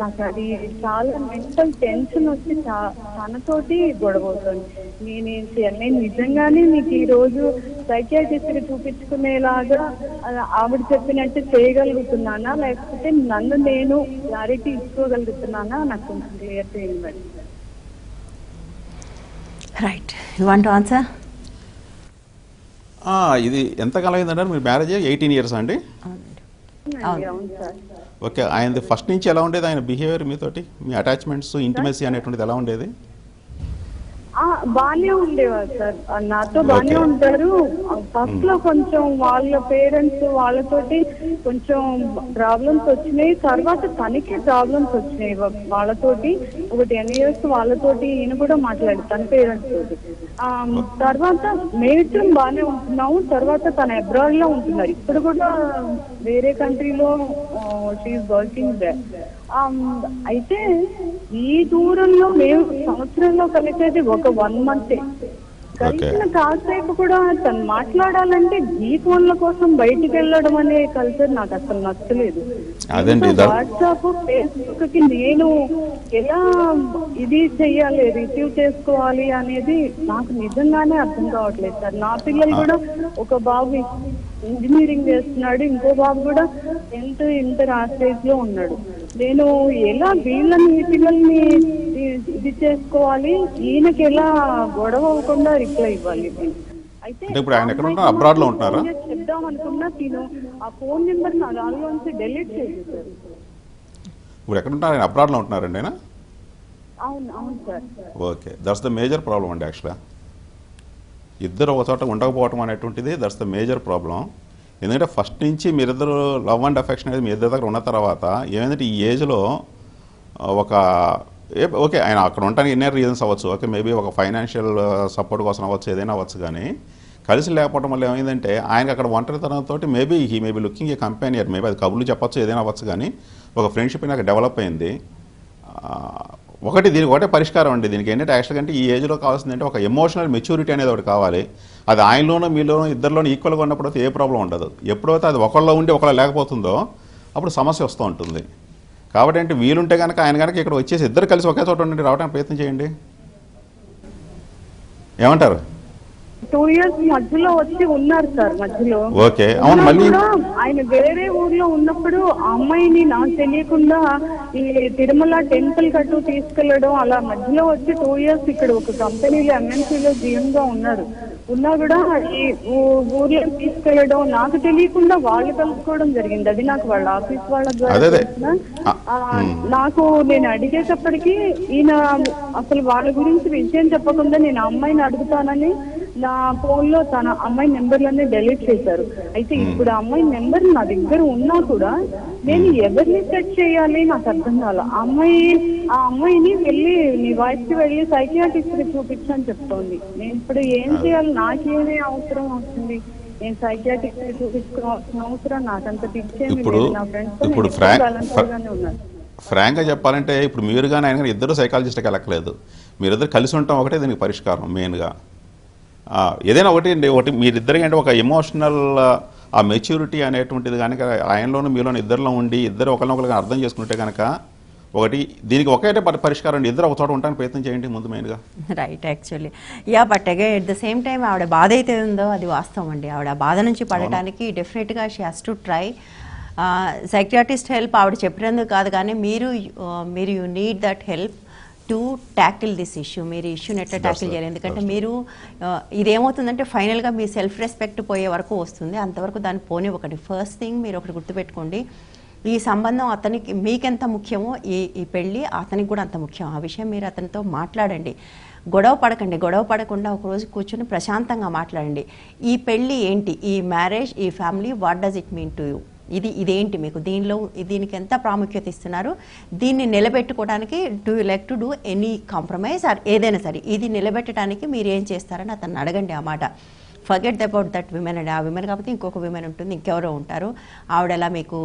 నాకు అది చాలా మెంటల్ టెన్షన్ వచ్చి తనతోటి గొడవ అవుతుంది. నేనేం చేయాలి? నేను నిజంగానే మీకు ఈ రోజు సైకియాట్రిస్ట్ చూపించుకునేలాగా ఆవిడ చెప్పినట్టు చేయగలుగుతున్నానా, లేకపోతే నన్ను నేను క్లారిటీ ఇచ్చుకోగలుగుతున్నానా? నాకు కొంచెం క్లియర్ చేయండి. Right, you want to answer? ఇది ఎంతకాలం అయిందంటారు మీరు మ్యారేజ్? 18 years అండి. అవును సార్. ఓకే, ఆయనది ఫస్ట్ నుంచి ఎలా ఉండేది? ఆయన బిహేవియర్ మీతోటి, మీ అటాచ్మెంట్స్, ఇంటిమసీ అనేటువంటిది ఎలా ఉండేది? బానే ఉండేవారు సార్, నాతో బానే ఉంటారు. ఫస్ట్ లో కొంచెం వాళ్ళ పేరెంట్స్ వాళ్ళతోటి కొంచెం ప్రాబ్లమ్స్ వచ్చినాయి. తర్వాత తనకి ప్రాబ్లమ్స్ వచ్చినాయి వాళ్ళతోటి. ఒక 10 years వాళ్ళతోటి ఈయన కూడా మాట్లాడు తన పేరెంట్స్ తోటి. తర్వాత మేమిద్దరం బాగానే ఉంటున్నాము. తర్వాత తన అబ్రాడ్ లో ఉంటున్నారు. ఇప్పుడు కూడా వేరే కంట్రీలో షీఈస్ వర్కింగ్ దేర్. అయితే ఈ దూరంలో మేము సంవత్సరంలో కలిసేది ఒక 1 month. కలిసిన కాసేపు కూడా తను మాట్లాడాలంటే ఈ ఫోన్ల కోసం బయటికి వెళ్ళడం అనే కల్చర్ నాకు అసలు నచ్చలేదు. వాట్సాప్, ఫేస్బుక్ కి నేను ఎలా ఇది చెయ్యాలి, రిసీవ్ చేసుకోవాలి అనేది నాకు నిజంగానే అర్థం కావట్లేదు సార్. నా పిల్లలు కూడా, ఒక బాబు ఇంజనీరింగ్ చేస్తున్నాడు, ఇంకో బాబు కూడా 10th ఇంటర్ ఆ స్టేజ్ లో ఉన్నాడు. నేను ఎలా వీళ్ళని పిల్లల్ని ఇది చేసుకోవాలి, ఈయనకి ఎలా గొడవ అవ్వకుండా రిప్లై ఇవ్వాలి? అయితే అంటే ఇప్పుడు ఆయన ఎక్కడ ఆ ఉంటున్నారు? అమ్మాయికి అబ్రాడ్లో ఫోన్ ఉంటున్నారా? చేసి చెప్దాం అనుకున్నా తిను ఆ ఫోన్ నెంబర్ నా దానిలోంచి డెలీట్ చేసేసారు. ఇప్పుడు ఎక్కడ ఉంటారు? ఆయన అబ్రాడ్లో ఉంటున్నారండి ఆయన? అవును అవును sir. Okay, that's the major problem అండి. యాక్చువల్గా ఇద్దరు ఒక చోట ఉండకపోవటం అనేటువంటిది దట్స్ ద మేజర్ ప్రాబ్లం. ఎందుకంటే ఫస్ట్ నుంచి మీరిద్దరు లవ్ అండ్ అఫెక్షన్ అనేది మీ ఇద్దరి దగ్గర ఉన్న తర్వాత ఏమైందంటే ఈ ఏజ్లో ఒక ఓకే ఆయన అక్కడ ఉండడానికి ఎన్నో రీజన్స్ అవ్వచ్చు. ఓకే, మేబీ ఒక ఫైనాన్షియల్ సపోర్ట్ కోసం అవ్వచ్చు, ఏదైనా అవ్వచ్చు. కానీ కలిసి లేకపోవడం వల్ల ఏమైందంటే ఆయనకి అక్కడ ఒంటరితనంతో maybe he maybe looking a companion, maybe అది కబుర్లు చెప్పచ్చు, ఏదైనా అవ్వచ్చు. కానీ ఒక ఫ్రెండ్షిప్ నాకు డెవలప్ అయింది. దీనికి ఒకటే పరిష్కారం అండి. దీనికి ఏంటంటే యాక్చువల్గా అంటే ఈ ఏజ్లో కావాల్సిందంటే ఒక ఎమోషనల్ మెచ్యూరిటీ అనేది ఒకటి కావాలి. అది ఆయనలోనూ మీలోనూ ఇద్దరిలోనూ ఈక్వల్గా ఉన్నప్పుడు ఏ ప్రాబ్లం ఉండదు. ఎప్పుడైతే అది ఒకళ్ళలో ఉండి ఒకళ్ళ లేకపోతుందో అప్పుడు సమస్య వస్తూ ఉంటుంది. కాబట్టి అంటే వీలుంటే కనుక ఆయన కనుక ఇక్కడ వచ్చేసి ఇద్దరు కలిసి ఒకే చోట ఉండి రావడానికి ప్రయత్నం చేయండి. ఏమంటారు? 2 years మధ్యలో వచ్చి ఉన్నారు సార్ మధ్యలో. ఓకే, అవును. మళ్ళీ ఆయన వేరే ఊర్లో ఉన్నప్పుడు ఆ అమ్మాయిని నాకు తెలియకుండా ఈ తిరుమల టెంపుల్ కట్టు తీసుకెళ్లడం, అలా మధ్యలో వచ్చి 2 years ఇక్కడ ఒక కంపెనీలో ఎంఎన్సీలో జీఎంగా ఉన్నారు. ఉన్నా కూడా ఈ ఊర్లో తీసుకెళ్లడం నాకు తెలియకుండా వాళ్ళు కలుసుకోవడం జరిగింది. అది నాకు వాళ్ళ ఆఫీస్ వాళ్ళ ద్వారా తెలిసిన. నాకు నేను అడిగేటప్పటికి ఈయన అసలు వాళ్ళ గురించి విషయం చెప్పకుండా నేను అమ్మాయిని అడుగుతానని నా ఫోన్ లో తన అమ్మాయి నెంబర్లన్నీ డెలీట్ చేశారు. అయితే ఇప్పుడు ఆ అమ్మాయి నెంబర్ నా దగ్గర ఉన్నా కూడా నేను ఎవరిని సెట్ చేయాలి నాకు అర్థం కాల. ఆ అమ్మాయిని వెళ్ళి నీ వైఫ్ కి వెళ్ళి సైకియాట్రిస్ట్ కి చూపించని చెప్తోంది. నేను ఇప్పుడు ఏం చేయాలి? నాకేమే అవసరం అవుతుంది? నేను సైకియాట్రిస్ట్ కి చూపించుకోవాల్సిన అవసరం నాకంత పిచ్చేమి లేదు. నా ఫ్రెండ్స్ ఉన్నారు. ఫ్రాంక్గా చెప్పాలంటే ఇప్పుడు మీరు కానీ ఆయన కానీ ఇద్దరు సైకాలజిస్ట్కి వెళ్ళక్కలేదు. మీరిద్దరు కలిసి ఉండటం ఒకటే దీనికి పరిష్కారం మెయిన్గా. ఏదైనా ఒకటి మీరిద్దరికి అంటే ఒక ఎమోషనల్ ఆ మెచ్యూరిటీ అనేటువంటిది కనుక ఆయనలోనూ మీలోనూ ఇద్దరిలో ఉండి ఇద్దరు ఒకరినొకరికి అర్థం చేసుకుంటే కనుక దీనికి ఒకటే పరిష్కారం అండి. ఇద్దరు ఒక చోట ఉండడానికి ప్రయత్నం చేయండి ముందు మెయిన్గా. Right, actually but again at the same time ఆవిడ బాధ అయితే ఉందో అది వాస్తవం అండి. ఆవిడ బాధ నుంచి పడటానికి డెఫినెట్గా she has to try psychiatrist help. ఆవిడ చెప్పినందుకు కాదు కానీ మీరు you need that help to tackle this issue. మీరు ఇష్యూని ఎట్లా ట్యాకిల్ చేయాలి? ఎందుకంటే మీరు ఇదేమవుతుందంటే ఫైనల్గా మీ సెల్ఫ్ రెస్పెక్ట్ పోయే వరకు వస్తుంది. అంతవరకు దాన్ని పోనీ ఒకటి ఫస్ట్ థింగ్ మీరు ఒకటి గుర్తుపెట్టుకోండి, ఈ సంబంధం అతనికి మీకెంత ముఖ్యమో ఈ పెళ్ళి అతనికి కూడా అంత ముఖ్యం. ఆ విషయం మీరు అతనితో మాట్లాడండి. గొడవ పడకండి. గొడవ పడకుండా ఒకరోజు కూర్చొని ప్రశాంతంగా మాట్లాడండి. ఈ పెళ్ళి ఏంటి, ఈ మ్యారేజ్, ఈ family, what does it mean to you? ఇదేంటి మీకు, దీనికి ఎంత ప్రాముఖ్యత ఇస్తున్నారు? దీన్ని నిలబెట్టుకోవడానికి do you like to do any compromise or ఏదైనా సరే ఇది నిలబెట్టడానికి మీరు ఏం చేస్తారని అతన్ని అడగండి. ఆ మాట ఫర్గెట్ అబౌట్ దట్ విమెన్ అండి. ఆ విమెన్ కాకపోతే ఇంకొక విమెన్ ఉంటుంది, ఇంకెవరో ఉంటారు. ఆవిడలా మీకు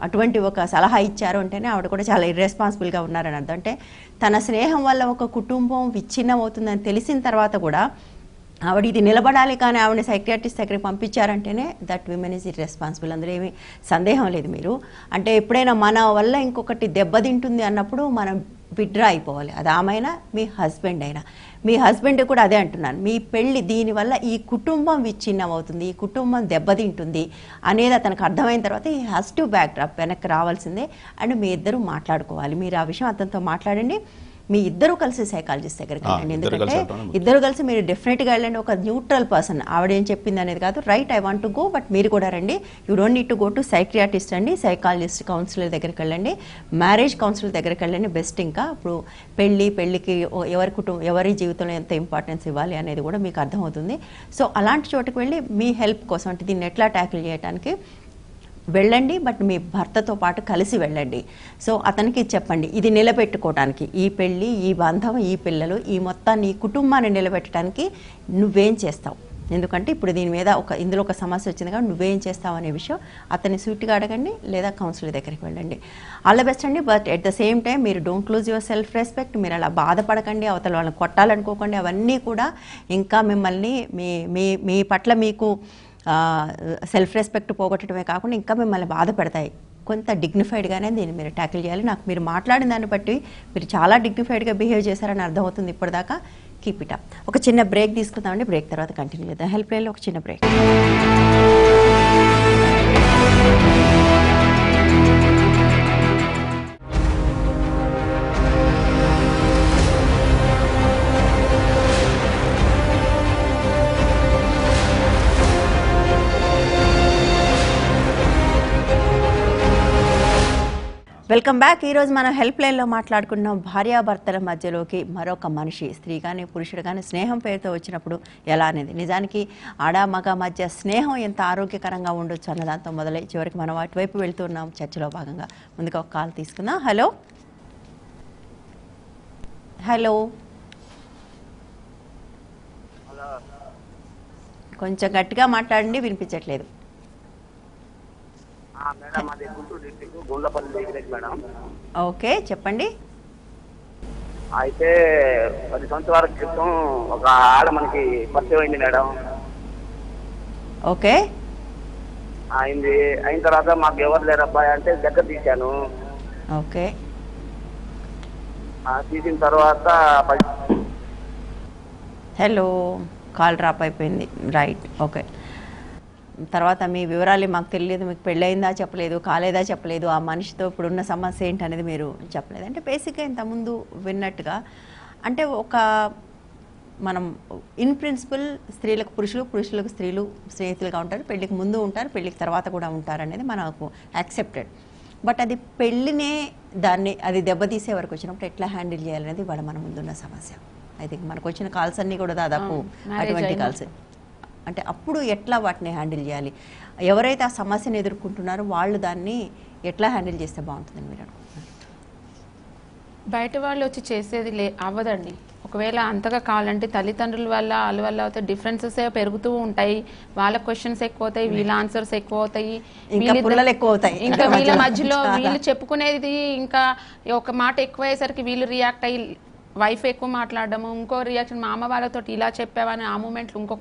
అటువంటి ఒక సలహా ఇచ్చారు అంటేనే ఆవిడ కూడా చాలా ఇర్రెస్పాన్సిబుల్గా ఉన్నారని అర్థం. అంటే తన స్నేహం వల్ల ఒక కుటుంబం విచ్ఛిన్నం అవుతుందని తెలిసిన తర్వాత కూడా ఆవిడ ఇది నిలబడాలి కానీ ఆవిడని సైకియాట్రిస్ట్ దగ్గరికి పంపించారంటేనే దట్ విమెన్ ఈజ్ ఇర్రెస్పాన్సిబుల్. అందులో ఏమీ సందేహం లేదు. మీరు అంటే ఎప్పుడైనా మన వల్ల ఇంకొకటి దెబ్బతింటుంది అన్నప్పుడు మనం విత్డ్రా అయిపోవాలి. అది ఆమైనా మీ హస్బెండ్ అయినా. మీ హస్బెండ్ కూడా అదే అంటున్నాను, మీ పెళ్ళి దీనివల్ల ఈ కుటుంబం విచ్ఛిన్నం అవుతుంది, ఈ కుటుంబం దెబ్బతింటుంది అనేది అతనికి అర్థమైన తర్వాత ఈ హ్యాస్ టు బ్యాక్ డ్రాప్, వెనక్కి రావాల్సిందే. అండ్ మీ ఇద్దరు మాట్లాడుకోవాలి. మీరు ఆ విషయం అతనితో మాట్లాడండి. మీ ఇద్దరు కలిసి సైకాలజిస్ట్ దగ్గరికి వెళ్ళండి. ఎందుకంటే ఇద్దరు కలిసి మీరు డెఫినెట్గా వెళ్ళండి. ఒక న్యూట్రల్ పర్సన్ ఆవిడేం చెప్పింది అనేది కాదు, right I want to go, but మీరు కూడా రండి. You don't need to go to psychiatrist అండి, సైకాలజిస్ట్ కౌన్సిలర్ దగ్గరికి వెళ్ళండి, మ్యారేజ్ కౌన్సిలర్ దగ్గరికి వెళ్ళండి బెస్ట్. ఇంకా ఇప్పుడు పెళ్ళికి ఎవరి జీవితంలో ఎంత ఇంపార్టెన్స్ ఇవ్వాలి అనేది కూడా మీకు అర్థమవుతుంది. సో అలాంటి చోటుకు వెళ్ళి మీ హెల్ప్ కోసం అంటే దీన్ని ఎట్లా ట్యాకిల్ చేయడానికి వెళ్ళండి. బట్ మీ భర్తతో పాటు కలిసి వెళ్ళండి. సో అతనికి చెప్పండి, ఇది నిలబెట్టుకోవడానికి, ఈ పెళ్ళి, ఈ బంధం, ఈ పిల్లలు, ఈ మొత్తాన్ని, ఈ కుటుంబాన్ని నిలబెట్టడానికి నువ్వేం చేస్తావు? ఎందుకంటే ఇప్పుడు దీని మీద ఇందులో ఒక సమస్య వచ్చింది కాబట్టి నువ్వేం చేస్తావు అనే విషయం అతన్ని సూటిగా అడగండి, లేదా కౌన్సిలర్ దగ్గరికి వెళ్ళండి. ఆల్ ద బెస్ట్ అండి. But at the same time మీరు don't lose your self respect. మీరు అలా బాధపడకండి, అవతల వాళ్ళని కొట్టాలనుకోకండి. అవన్నీ కూడా ఇంకా మిమ్మల్ని మీ పట్ల మీకు సెల్ఫ్ రెస్పెక్ట్ పోగొట్టడమే కాకుండా ఇంకా మిమ్మల్ని బాధ పెడతాయి. కొంత డిగ్నిఫైడ్గానే దీన్ని మీరు ట్యాకిల్ చేయాలి. నాకు మీరు మాట్లాడిన దాన్ని బట్టి మీరు చాలా డిగ్నిఫైడ్గా బిహేవ్ చేశారని అర్థమవుతుంది ఇప్పటిదాకా. Keep it up. ఒక చిన్న బ్రేక్ తీసుకుందామండి. బ్రేక్ తర్వాత కంటిన్యూ చేద్దాం. హెల్ప్ లైన్లో ఒక చిన్న బ్రేక్. Welcome back. ఈరోజు మనం హెల్ప్ లైన్లో మాట్లాడుకున్నాం భార్యాభర్తల మధ్యలోకి మరొక మనిషి, స్త్రీ కానీ పురుషుడు కానీ స్నేహం పేరుతో వచ్చినప్పుడు ఎలా అనేది. నిజానికి ఆడ మగ మధ్య స్నేహం ఎంత ఆరోగ్యకరంగా ఉండొచ్చు అన్న దాంతో మొదలై చివరికి మనం అటువైపు వెళ్తున్నాం చర్చలో భాగంగా. ముందుగా ఒక కాల్ తీసుకుందాం. హలో హలో కొంచెం గట్టిగా మాట్లాడండి, వినిపించట్లేదు. మేడం అది Guntur district Gundlapalli village madam. Okay చెప్పండి. అయితే 10 సంవత్సరాల క్రితం ఒక ఆడ మనకి పరిచయం అయింది మేడం. ఓకే అయింది. అయిన తర్వాత మాకు ఎవరు లేరు అబ్బాయి అంటే దగ్గర తీశాను. ఓకే తీసిన తర్వాత హలో కాల్ డ్రాప్ అయిపోయింది. రైట్. ఓకే తర్వాత మీ వివరాలు మాకు తెలియదు, మీకు పెళ్ళయిందా చెప్పలేదు, కాలేదా చెప్పలేదు, ఆ మనిషితో ఇప్పుడున్న సమస్య ఏంటనేది మీరు చెప్పలేదు. అంటే బేసిక్గా ఇంతకుముందు విన్నట్టుగా అంటే ఒక మనం ఇన్ ప్రిన్సిపల్ స్త్రీలకు పురుషులు, పురుషులకు స్త్రీలు స్నేహితులుగా ఉంటారు, పెళ్ళికి ముందు ఉంటారు, పెళ్ళికి తర్వాత కూడా ఉంటారు అనేది మనకు యాక్సెప్టెడ్. బట్ అది పెళ్ళినే దాన్ని అది దెబ్బతీసే వరకు వచ్చినప్పుడు ఎట్లా హ్యాండిల్ చేయాలనేది ఇవాళ మన ముందున్న సమస్య. ఐ థింక్ మనకు వచ్చిన కాల్స్ అన్నీ కూడా దాదాపు అటువంటి కాల్స్. అంటే అప్పుడు ఎట్లా వాటిని హ్యాండిల్ చేయాలి, ఎవరైతే ఆ సమస్యను ఎదుర్కొంటున్నారో వాళ్ళు దాన్ని ఎట్లా హ్యాండిల్ చేస్తే బాగుంటుందని మీరు అనుకుంటున్నారు? బయట వాళ్ళు వచ్చి చేసేది అవ్వదండి. ఒకవేళ అంతగా కావాలంటే తల్లిదండ్రుల వల్ల వాళ్ళ వల్ల అయితే డిఫరెన్సెస్ పెరుగుతూ ఉంటాయి. వాళ్ళ క్వశ్చన్స్ ఎక్కువ అవుతాయి, వీళ్ళ ఆన్సర్స్ ఎక్కువ అవుతాయి, ఇంకా వీళ్ళ మధ్యలో వీళ్ళు చెప్పుకునేది ఇంకా ఒక మాట ఎక్కువ అయ్యేసరికి వీళ్ళు రియాక్ట్ అయ్యి వైఫ్ ఎక్కువ మాట్లాడడము, ఇంకో రియాక్షన్ మా అమ్మ వాళ్ళతో ఇలా చెప్పావని ఆ మూమెంట్లు ఇంకో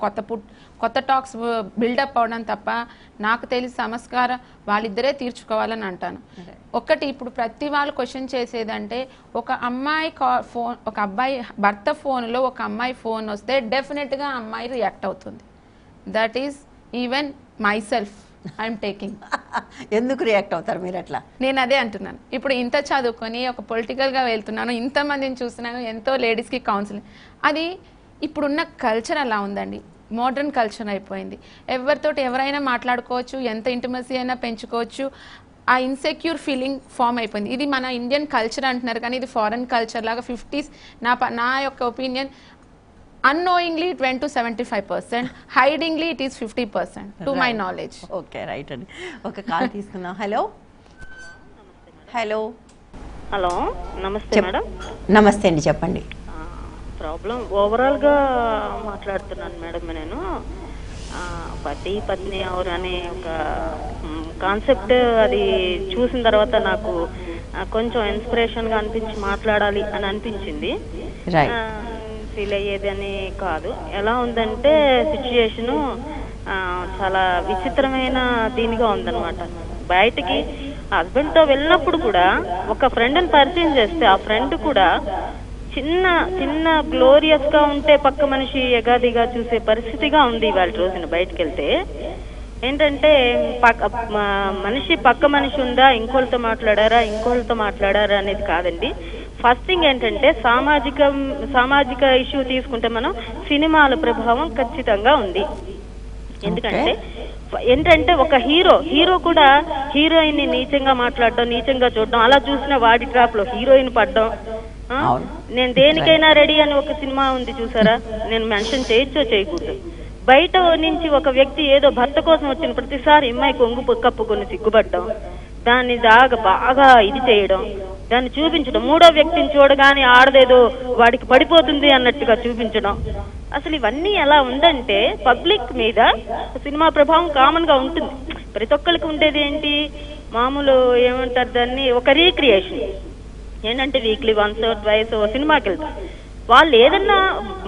కొత్త టాక్స్ బిల్డప్ అవడం తప్ప నాకు తెలిసి సంస్కారం వాళ్ళిద్దరే తీర్చుకోవాలని అంటాను. ఒకటి ఇప్పుడు ప్రతి వాళ్ళు క్వశ్చన్ చేసేదంటే ఒక అమ్మాయి ఫోన్, ఒక అబ్బాయి భర్త ఫోన్లో ఒక అమ్మాయి ఫోన్ వస్తే డెఫినెట్గా అమ్మాయి రియాక్ట్ అవుతుంది. That is even my self I'm taking. ఎందుకు రియాక్ట్ అవుతారు మీరు అట్లా? నేను అదే అంటున్నాను. ఇప్పుడు ఇంత చదువుకొని ఒక పొలిటికల్గా వెళ్తున్నాను, ఇంతమందిని చూస్తున్నాను, ఎంతో లేడీస్కి కౌన్సిలింగ్. అది ఇప్పుడున్న కల్చర్ అలా ఉందండి, మోడర్న్ కల్చర్ అయిపోయింది. ఎవరితోటి ఎవరైనా మాట్లాడుకోవచ్చు, ఎంత ఇంటిమసీ అయినా పెంచుకోవచ్చు. ఆ ఇన్సెక్యూర్ ఫీలింగ్ ఫామ్ అయిపోయింది. ఇది మన ఇండియన్ కల్చర్ అంటున్నారు కానీ ఇది ఫారెన్ కల్చర్ లాగా 50s నా యొక్క opinion unknowingly it went to 75%, hidingly it is 50% to my knowledge. Okay right అండి. ఒక కాల్ తీసుకుందాం. హలో హలో హలో నమస్తే మేడం. నమస్తే అండి, చెప్పండి. ప్రాబ్లం ఓవరాల్గా మాట్లాడుతున్నాను మేడం. నేను పతి పత్ని ఎవరు అనే ఒక కాన్సెప్ట్ అది చూసిన తర్వాత నాకు కొంచెం ఇన్స్పిరేషన్గా అనిపించి మాట్లాడాలి అని అనిపించింది. ఫీల్ అయ్యేది అని కాదు. ఎలా ఉందంటే సిచ్యుయేషను చాలా విచిత్రమైన దీనిగా ఉందన్నమాట. బయటికి హస్బెండ్తో వెళ్ళినప్పుడు కూడా ఒక ఫ్రెండ్ని పరిచయం చేస్తే ఆ ఫ్రెండ్ కూడా చిన్న గ్లోరియస్గా ఉంటే పక్క మనిషి ఎగాదిగా చూసే పరిస్థితిగా ఉంది ఇవాళ రోజున. బయటకు వెళ్తే ఏంటంటే మనిషి పక్క మనిషి ఉందా, ఇంకోళ్ళతో మాట్లాడారా అనేది కాదండి. ఫస్ట్ థింగ్ ఏంటంటే సామాజిక ఇష్యూ తీసుకుంటే మనం సినిమాల ప్రభావం ఖచ్చితంగా ఉంది. ఎందుకంటే ఏంటంటే ఒక హీరో కూడా హీరోయిన్ ని నీచంగా మాట్లాడడం, నీచంగా చూడడం, అలా చూసిన వాడి ట్రాప్ లో హీరోయిన్ పడ్డం. నేను దేనికైనా రెడీ అని ఒక సినిమా ఉంది చూసారా, నేను మెన్షన్ చేయొచ్చో చేయకూడదు. బయట నుంచి ఒక వ్యక్తి ఏదో భర్త కోసం వచ్చిన ప్రతిసారి అమ్మాయి కొంగు కప్పుకొని సిగ్గుపడ్డం, దాన్ని బాగా ఇది చేయడం, దాన్ని చూపించడం, మూడో వ్యక్తిని చూడగానే ఆడదేదో వాడికి పడిపోతుంది అన్నట్టుగా చూపించడం. అసలు ఇవన్నీ ఎలా ఉందంటే పబ్లిక్ మీద సినిమా ప్రభావం కామన్ గా ఉంటుంది. ప్రతి ఒక్కరికి ఉండేది ఏంటి, మామూలు ఏమంటారు దాన్ని, ఒక రీక్రియేషన్. ఏంటంటే వీక్లీ వన్స్ ట్వైస్ సినిమాకి వెళ్తాం. వాళ్ళు ఏదన్నా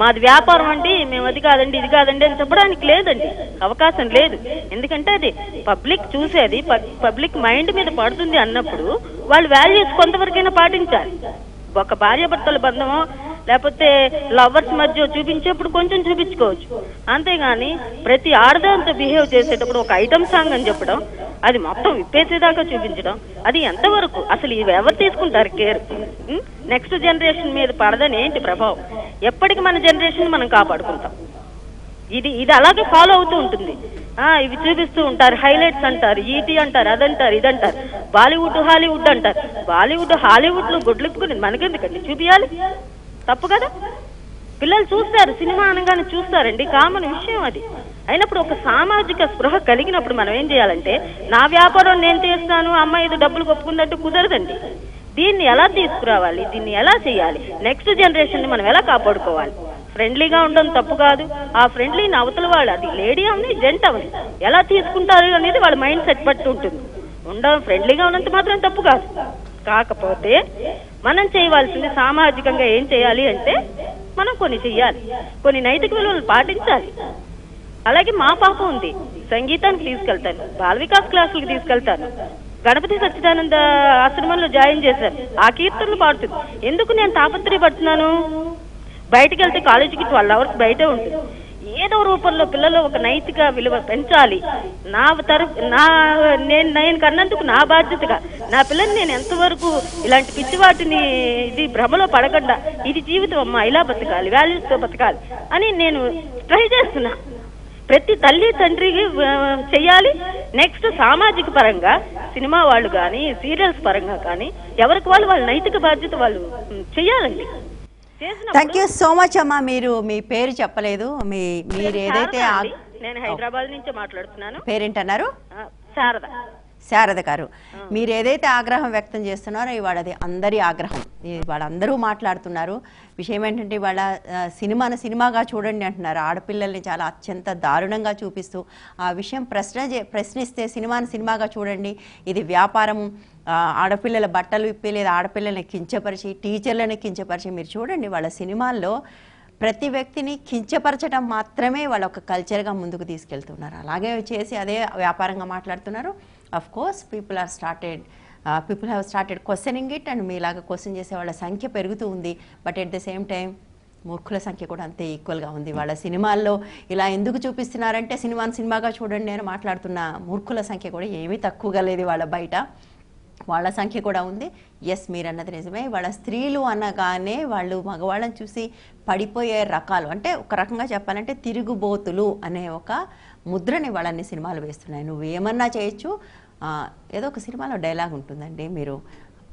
మాది వ్యాపారం అండి, మేము అది కాదండి ఇది కాదండి అని చెప్పడానికి లేదండి, అవకాశం లేదు. ఎందుకంటే అది పబ్లిక్ చూసేది, పబ్లిక్ మైండ్ మీద పడుతుంది అన్నప్పుడు వాళ్ళు వాల్యూస్ కొంతవరకైనా పాటించాలి. ఒక భార్యాభర్తల బంధమో లేకపోతే లవర్స్ మధ్య చూపించేప్పుడు కొంచెం చూపించుకోవచ్చు. అంతేగాని ప్రతి ఆడదాంతో బిహేవ్ చేసేటప్పుడు ఒక ఐటమ్ సాంగ్ అని చెప్పడం, అది మొత్తం విప్పేసేదాకా చూపించడం, అది ఎంతవరకు అసలు ఇవి ఎవరు తీసుకుంటారు కేర్? నెక్స్ట్ జనరేషన్ మీద పడదని ఏంటి ప్రభావం? ఎప్పటికి మన జనరేషన్ మనం కాపాడుకుంటాం. ఇది అలాగే ఫాలో అవుతూ ఉంటుంది. ఇవి చూపిస్తూ ఉంటారు, హైలైట్స్ అంటారు, ఈటీ అంటారు, అదంటారు, ఇదంటారు, బాలీవుడ్ హాలీవుడ్ అంటారు. బాలీవుడ్ హాలీవుడ్ లో గొడ్లెప్పుకుని మనకెందుకండి చూపించాలి? తప్పు కదా. పిల్లలు చూస్తారు, సినిమా అనగానే చూస్తారండి, కామన్ విషయం అది. అయినప్పుడు ఒక సామాజిక స్పృహ కలిగినప్పుడు మనం ఏం చేయాలంటే, నా వ్యాపారం నేను చేస్తాను, అమ్మాయి ఏదో డబ్బులు కొప్పుకుందంటే కుదరదండి. దీన్ని ఎలా తీసుకురావాలి, దీన్ని ఎలా చేయాలి, నెక్స్ట్ జనరేషన్ ని మనం ఎలా కాపాడుకోవాలి? ఫ్రెండ్లీగా ఉండడం తప్పు కాదు. ఆ ఫ్రెండ్లీని అవతల వాళ్ళు, అది లేడీ అవని జెంట్ అవని, ఎలా తీసుకుంటారు అనేది వాళ్ళ మైండ్ సెట్ బట్టి ఉంటుంది. ఉండడం ఫ్రెండ్లీగా ఉన్నంత మాత్రం తప్పు కాదు. కాకపోతే మనం చేయవలసింది సామాజికంగా ఏం చేయాలి అంటే, మనం కొన్ని చెయ్యాలి, కొన్ని నైతిక విలువలు పాటించాలి. అలాగే మా పాప ఉంది, సంగీతానికి తీసుకెళ్తాను, బాల వికాస్ క్లాసులకు తీసుకెళ్తాను, గణపతి సచ్చిదానంద ఆశ్రమంలో జాయిన్ చేశాను, ఆ కీర్తనలు పాడుతుంది. ఎందుకు నేను తాపత్రయపడుతున్నాను? బయటకు వెళ్తే కాలేజీకి 12 hours బయటే ఉంటుంది. ఏదో రూపంలో పిల్లల్లో ఒక నైతిక విలువ పెంచాలి. నేను కన్నందుకు నా బాధ్యతగా నా పిల్లని నేను ఎంతవరకు ఇలాంటి పిచ్చివాటిని ఇది భ్రమలో పడకుండా, ఇది జీవితం అమ్మా, ఇలా బతకాలి, వాల్యూస్ తో బతకాలి అని నేను ట్రై చేస్తున్నా. ప్రతి తల్లి తండ్రికి చెయ్యాలి. నెక్స్ట్ సామాజిక పరంగా సినిమా వాళ్ళు కానీ, సీరియల్స్ పరంగా కానీ, ఎవరికి వాళ్ళు వాళ్ళ నైతిక బాధ్యత వాళ్ళు చెయ్యాలండి. థ్యాంక్ యూ సో మచ్ అమ్మా. మీరు మీ పేరు చెప్పలేదు. మీరు ఏదైతే నేను హైదరాబాద్ నుంచి మాట్లాడుతున్నాను. పేరేంటన్నారు? శారద గారు. మీరు ఏదైతే ఆగ్రహం వ్యక్తం చేస్తున్నారో ఇవాళ అది అందరి ఆగ్రహం. వాళ్ళందరూ మాట్లాడుతున్నారు. విషయం ఏంటంటే ఇవాళ సినిమాగా చూడండి అంటున్నారు. ఆడపిల్లల్ని చాలా అత్యంత దారుణంగా చూపిస్తూ ఆ విషయం ప్రశ్నిస్తే సినిమాగా చూడండి, ఇది వ్యాపారం, ఆడపిల్లల బట్టలు విప్పి లేదా ఆడపిల్లల్ని కించపరిచి, టీచర్లను కించపరిచి, మీరు చూడండి వాళ్ళ సినిమాల్లో ప్రతి వ్యక్తిని కించపరచడం మాత్రమే వాళ్ళ ఒక కల్చర్గా ముందుకు తీసుకెళ్తున్నారు. అలాగే చేసి అదే వ్యాపారంగా మాట్లాడుతున్నారు. Of course people have started questioning it, and మీలాగా క్వశ్చన్ చేసే వాళ్ళ సంఖ్య పెరుగుతూ ఉంది. But at the same time మూర్ఖుల సంఖ్య కూడా అంతే ఈక్వల్గా ఉంది. వాళ్ళ సినిమాల్లో ఇలా ఎందుకు చూపిస్తున్నారంటే సినిమాగా చూడండి అని మాట్లాడుతున్న మూర్ఖుల సంఖ్య కూడా ఏమీ తక్కువగా లేదు వాళ్ళ బయట. వాళ్ళ సంఖ్య కూడా ఉంది. ఎస్, మీరు అన్నది నిజమే. వాళ్ళ స్త్రీలు అనగానే వాళ్ళు మగవాళ్ళని చూసి పడిపోయే రకాలు, అంటే ఒక రకంగా చెప్పాలంటే తిరుగుబోతులు అనే ఒక ముద్రని వాళ్ళని సినిమాలు వేస్తున్నాయి. నువ్వు ఏమన్నా చేయొచ్చు. ఏదో ఒక సినిమాలో డైలాగ్ ఉంటుందండి, మీరు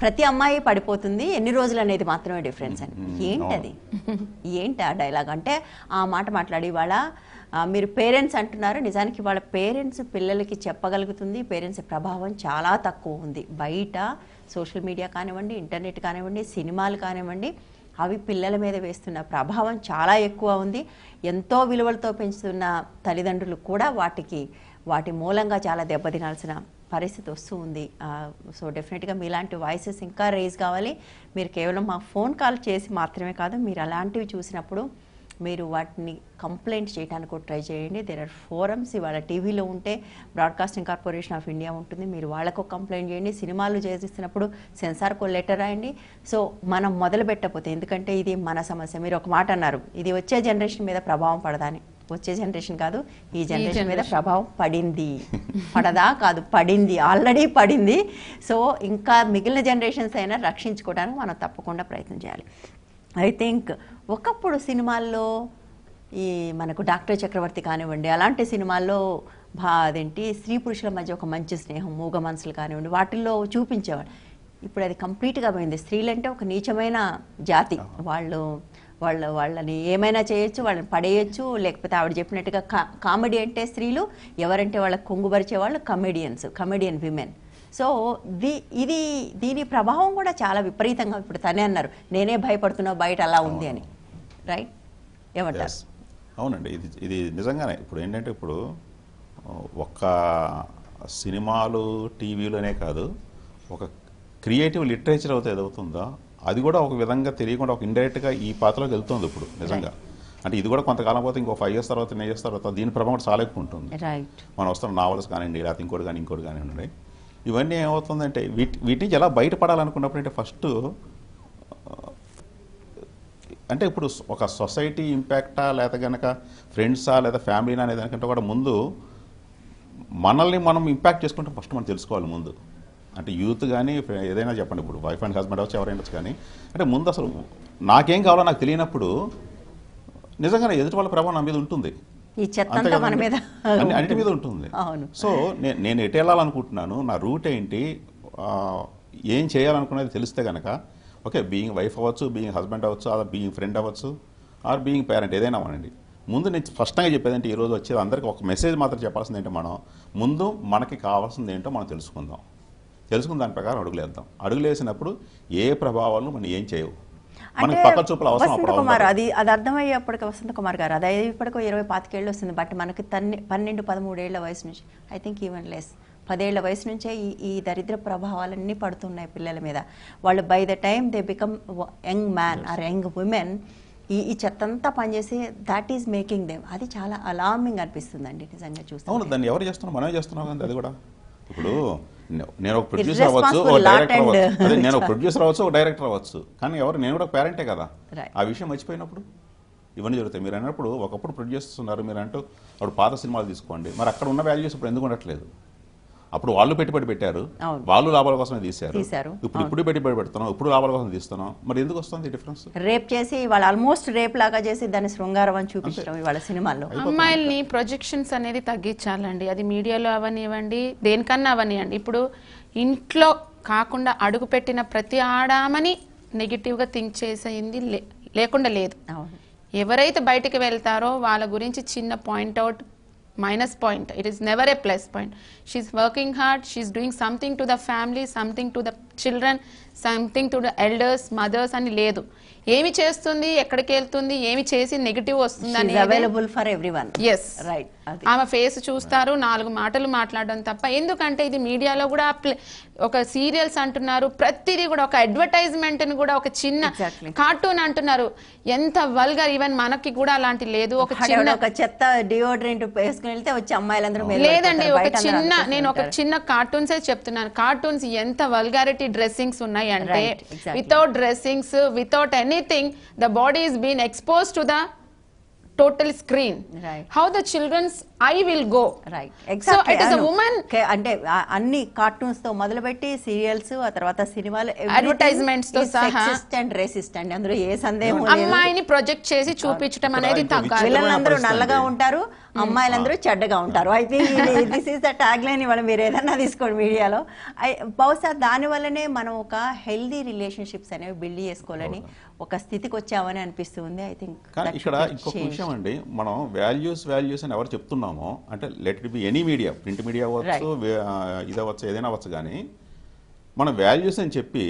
ప్రతి అమ్మాయి పడిపోతుంది, ఎన్ని రోజులు అనేది మాత్రమే డిఫరెన్స్ అని. ఏంటి ఆ డైలాగ్ అంటే? ఆ మాట మాట్లాడి వాళ్ళ మీరు పేరెంట్స్ అంటున్నారు. నిజానికి వాళ్ళ పేరెంట్స్ పిల్లలకి చెప్పగలుగుతుంది. పేరెంట్స్ ప్రభావం చాలా తక్కువ ఉంది. బయట సోషల్ మీడియా కానివ్వండి, ఇంటర్నెట్ కానివ్వండి, సినిమాలు కానివ్వండి, అవి పిల్లల మీద వేస్తున్న ప్రభావం చాలా ఎక్కువ ఉంది. ఎంతో విలువలతో పెంచుతున్న తల్లిదండ్రులు కూడా వాటి మూలంగా చాలా దెబ్బతినాల్సిన పరిస్థితి వస్తూ ఉంది. సో డెఫినెట్గా మీలాంటి వాయిసెస్ ఇంకా రేజ్ కావాలి. మీరు కేవలం మా ఫోన్ కాల్ చేసి మాత్రమే కాదు, మీరు అలాంటివి చూసినప్పుడు మీరు వాటిని కంప్లైంట్ చేయడానికి కూడా ట్రై చేయండి. There are forums. ఇవాళ టీవీలో ఉంటే బ్రాడ్కాస్టింగ్ కార్పొరేషన్ ఆఫ్ ఇండియా ఉంటుంది, మీరు వాళ్ళకు కంప్లైంట్ చేయండి. సినిమాలు చేసిస్తున్నప్పుడు సెన్సార్కు లెటర్ రాయండి. సో మనం మొదలు పెట్టకపోతే, ఎందుకంటే ఇది మన సమస్య. మీరు ఒక మాట అన్నారు, ఇది వచ్చే జనరేషన్ మీద ప్రభావం పడదని. వచ్చే జనరేషన్ కాదు, ఈ జనరేషన్ మీద ప్రభావం పడింది. పడదా కాదు, పడింది, ఆల్రెడీ పడింది. సో ఇంకా మిగిలిన జనరేషన్స్ అయినా రక్షించుకోవడానికి మనం తప్పకుండా ప్రయత్నం చేయాలి. ఐ థింక్ ఒకప్పుడు సినిమాల్లో ఈ మనకు డాక్టర్ చక్రవర్తి కానివ్వండి, అలాంటి సినిమాల్లో అదేంటి స్త్రీ పురుషుల మధ్య ఒక మంచి స్నేహం, మూగ మనసులు కానివ్వండి, వాటిల్లో చూపించేవాడు. ఇప్పుడు అది కంప్లీట్గా పోయింది. స్త్రీలంటే ఒక నీచమైన జాతి. వాళ్ళని ఏమైనా చేయొచ్చు, వాళ్ళని పడేయచ్చు. లేకపోతే ఆవిడ చెప్పినట్టుగా కామెడీ అంటే స్త్రీలు, ఎవరంటే వాళ్ళకి కొంగుపరిచే వాళ్ళు కమెడియన్ విమెన్. సో దీని ప్రభావం కూడా చాలా విపరీతంగా. ఇప్పుడు తనే అన్నారు, నేనే భయపడుతున్నావు బయట అలా ఉంది అని. రైట్, ఏమంటారు? అవునండి, ఇది నిజంగానే. ఇప్పుడు ఏంటంటే, ఇప్పుడు ఒక్క సినిమాలు టీవీలోనే కాదు, ఒక క్రియేటివ్ లిటరేచర్ ఏదవుతుందో అది కూడా ఒక విధంగా తెలియకుండా ఒక ఇండైరెక్ట్గా ఈ పాత్రలోకి వెళ్తుంది ఇప్పుడు నిజంగా. అంటే ఇది కూడా కొంతకాలం పోతే ఇంకో 5 years తర్వాత 10 years తర్వాత దీని ప్రభావం చాలా ఎక్కువ ఉంటుంది. మనం వస్తున్న నావల్స్ కానివ్వండి, లేకపోతే ఇంకోటి కానివ్వండి, ఇవన్నీ ఏమవుతుందంటే వీటి నుంచి ఎలా బయటపడాలనుకున్నప్పుడు అంటే ఫస్ట్ అంటే ఇప్పుడు ఒక సొసైటీ ఇంపాక్టా లేదా కనుక ఫ్రెండ్సా లేదా ఫ్యామిలీనా అనేది దానికంటే కూడా ముందు మనల్ని మనం ఇంపాక్ట్ చేసుకుంటే ఫస్ట్ మనం తెలుసుకోవాలి ముందు. అంటే యూత్ కానీ ఏదైనా చెప్పండి, ఇప్పుడు వైఫ్ అండ్ హస్బెండ్ అవచ్చు ఎవరైనా కానీ, అంటే ముందు అసలు నాకేం కావాలో నాకు తెలియనప్పుడు నిజంగానే ఎదుటి వాళ్ళ ప్రభావం నా మీద ఉంటుంది. ఈ చెత్త మన మీద అన్నిటి మీద ఉంటుంది. సో నేను ఎటు వెళ్ళాలనుకుంటున్నాను, నా రూట్ ఏంటి, ఏం చేయాలనుకునేది తెలిస్తే కనుక ఓకే, బీయింగ్ వైఫ్ అవ్వచ్చు, బీయింగ్ హస్బెండ్ అవ్వచ్చు, అలా బీయింగ్ ఫ్రెండ్ అవ్వచ్చు, ఆర్ బీయింగ్ పేరెంట్ ఏదైనా అవ్వండి. ముందు నేను స్పష్టంగా చెప్పేదంటే ఈరోజు వచ్చేది అందరికీ ఒక మెసేజ్ మాత్రం చెప్పాల్సింది ఏంటో, మనం ముందు మనకి కావాల్సింది ఏంటో మనం తెలుసుకుందాం. తెలుసుకున్న దాని ప్రకారం అడుగులేద్దాం. అడుగులేసినప్పుడు ఏ ప్రభావాలు మనం ఏం చేయవు. మనకి పక్క చూపులు అవసరం. వసంత కుమార్ అది అర్థమయ్యేప్పటికి వసంత కుమార్ గారు అది ఇప్పటికో 20-25 ఏళ్ళు వస్తుంది. బట్ మనకి 12-13 ఏళ్ల వయసు నుంచి, ఐ థింక్ ఈవెన్ లెస్, 10 ఏళ్ల వయసు నుంచే ఈ దరిద్ర ప్రభావాలన్నీ పడుతున్నాయి పిల్లల మీద. వాళ్ళు by the time they become young man or young woman ఈ చెత్తంతా పనిచేసి దాట్ ఈస్ మేకింగ్ దెమ్. అది చాలా అలార్మింగ్ అనిపిస్తుందండి నిజంగా చూస్తే. అవును, దాన్ని ఎవరు చేస్తున్నాం, మనమే చేస్తున్నాం కదా. అది కూడా ఇప్పుడు నేను ఒక ప్రొడ్యూసర్ అవ్వచ్చు, ఒక డైరెక్టర్ అవ్వచ్చు, అదే నేను ఒక ప్రొడ్యూసర్ అవ్వచ్చు, ఒక డైరెక్టర్ అవ్వచ్చు, కానీ నేను కూడా పేరెంటే కదా. ఆ విషయం మర్చిపోయినప్పుడు ఇవన్నీ జరుగుతాయి. మీరు అన్నప్పుడు ఒకప్పుడు ప్రొడ్యూసర్స్ ఉన్నారు, మీరు అంటూ అప్పుడు పాత సినిమాలు తీసుకోండి, మరి అక్కడ ఉన్న వాల్యూస్ ఇప్పుడు ఎందుకు ఉండట్లేదు? అప్పుడు వాళ్ళు పెట్టుబడి పెట్టారు, వాళ్ళు లాభాల కోసమే తీశారు. ఇప్పుడు పెట్టుబడి పెడుతున్నాం, ఇప్పుడు లాభాల కోసం తీస్తున్నాం, మరి ఎందుకు వస్తుంది డిఫరెన్స్? రేప్ చేసి వాళ్ళు ఆల్మోస్ట్ రేప్ లాగా చేసి దాన్ని శృంగారం అని చూపించడం వాళ్ళ సినిమాల్లో. అమ్మాయిల్ని ప్రొజెక్షన్స్ అనేది తగ్గించాలండి. అది మీడియాలో అవనివ్వండి, దేనికన్నా అవనివ్వండి. ఇప్పుడు ఇంట్లో కాకుండా అడుగు పెట్టిన ప్రతి ఆడామని నెగిటివ్గా థింక్ చేసేది లేకుండా లేదు. ఎవరైతే బయటికి వెళ్తారో వాళ్ళ గురించి చిన్న point out, minus point, it is never a plus point. She's working hard, she's doing something to the family, something to the children, something to the elders, mothers అని లేదు. ఏమి చేస్తుంది, ఎక్కడికి వెళ్తుంది, ఏమి చేసి నెగటివ్ వస్తుంది అనేది available for everyone. yes right. ఆమె ఫేస్ చూస్తారు, 4 మాటలు మాట్లాడడం తప్ప. ఎందుకంటే ఇది మీడియాలో కూడా ఒక సీరియల్స్ అంటున్నారు, ప్రతిదీ కూడా ఒక అడ్వర్టైజ్మెంట్ ని కూడా ఒక చిన్న కార్టూన్ అంటున్నారు. ఎంత వల్గర్, ఈవెన్ మనకి కూడా అలాంటి లేదు. ఒక చిన్న ఒక చెత్త డియోడ్రెంట్ వేసుకుని వెళ్తే వచ్చి అమ్మాయిలందరూ లేదండి, ఒక చిన్న నేను ఒక చిన్న కార్టూన్స్ చెప్తున్నాను. కార్టూన్స్ ఎంత వల్గారిటీ డ్రెస్సింగ్స్ ఉన్నాయి అంటే without dressings, without anything, the body is been expose to the total screen, right? How the children's eye will go, right? Exactly. So it is a woman అంటే అన్ని cartoons తో మొదలుపెట్టి serials, ఆ తర్వాత సినిమాలు, advertisements తో సహా సెక్సిస్ట్ అండ్ రేసిస్ట్ అండి. అందులో ఏ సందేహం లేదు. అమ్మాయిని ప్రొజెక్ట్ చేసి చూపించడం అనేది తగ్గాలి. పిల్లలందరూ నల్లగా ఉంటారు, అమ్మాయిలందరూ చెడ్డగా ఉంటారు. అయితే this is the tag line. ఇవాళ మీరు ఏదన్నా తీసుకోండి మీడియాలో. బహుశా దాని వల్లనే మనం ఒక హెల్దీ రిలేషన్షిప్స్ అనేవి బిల్డ్ చేసుకోవాలని ఒక స్థితికి వచ్చామని అనిపిస్తుంది. ఐ థింక్ ఇక్కడ ఇంకొక విషయం అండి, మనం వాల్యూస్ అని ఎవరు చెప్తున్నామో, అంటే let it be any media, print media అవ్వచ్చు, ఇది అవ్వచ్చు, ఏదైనా అవ్వచ్చు, కానీ మన వాల్యూస్ అని చెప్పి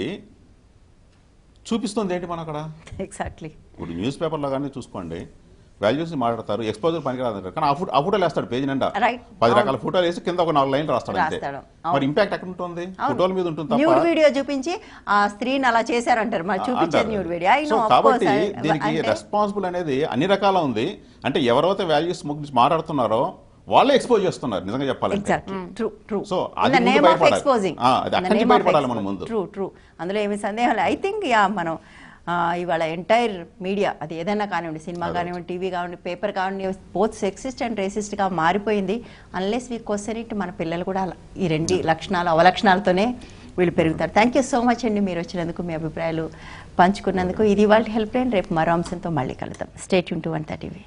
చూపిస్తుంది ఏంటి మనం అక్కడ? ఎగ్జాక్ట్లీ. ఇప్పుడు న్యూస్ పేపర్లో కానీ చూసుకోండి, వాల్యూస్ మాట్లాడతారు, ఎక్స్పోజర్ పనికిరాదంటారు, కానీ ఆ ఫోటోలు వేస్తాడు పేజీ నిండా, 10 రకాల ఫోటోలు వేసి కింద ఒక 4 లైన్లు రాస్తాడు అంతే. మరి ఇంపాక్ట్ ఎక్కడ ఉంటుంది? ఫోటోల మీద ఉంటుంది తప్ప. న్యూడ్ వీడియో చూపించి ఆ స్త్రీని అలా చేశారంటారు, మరి చూపించేది న్యూడ్ వీడియో. కాబట్టి దీనికి రెస్పాన్సిబుల్ అనేది అన్ని రకాల ఉంది. అంటే ఎవరైతే వాల్యూస్ గురించి మాట్లాడుతున్నారో వాళ్ళే ఎక్స్పోజ్ చేస్తున్నారు నిజంగా చెప్పాలంటే. సో అది బయటపడాలి మనం ముందు. ట్రూ. అందులో ఏమి సందేహం లేదు. ఐ థింక్ మనం ఇవాళ ఎంటైర్ మీడియా, అది ఏదైనా కానివ్వండి, సినిమా కానివ్వండి, టీవీ కానివ్వండి, పేపర్ కానివ్వండి, బోత్ సెక్సిస్ట్ అండ్ రేసిస్ట్గా మారిపోయింది. అన్లెస్ వీ క్వశ్చన్ ఇట్, మన పిల్లలు కూడా ఈ 2 లక్షణాలు అవలక్షణాలతోనే వీళ్ళు పెరుగుతారు. థ్యాంక్ యూ సో మచ్ అండి, మీరు వచ్చినందుకు, మీ అభిప్రాయాలు పంచుకున్నందుకు. ఇది ఇవాళ హెల్ప్ లైన్. రేపు మరో అంశంతో మళ్ళీ కలుద్దాం. Stay tune to 130.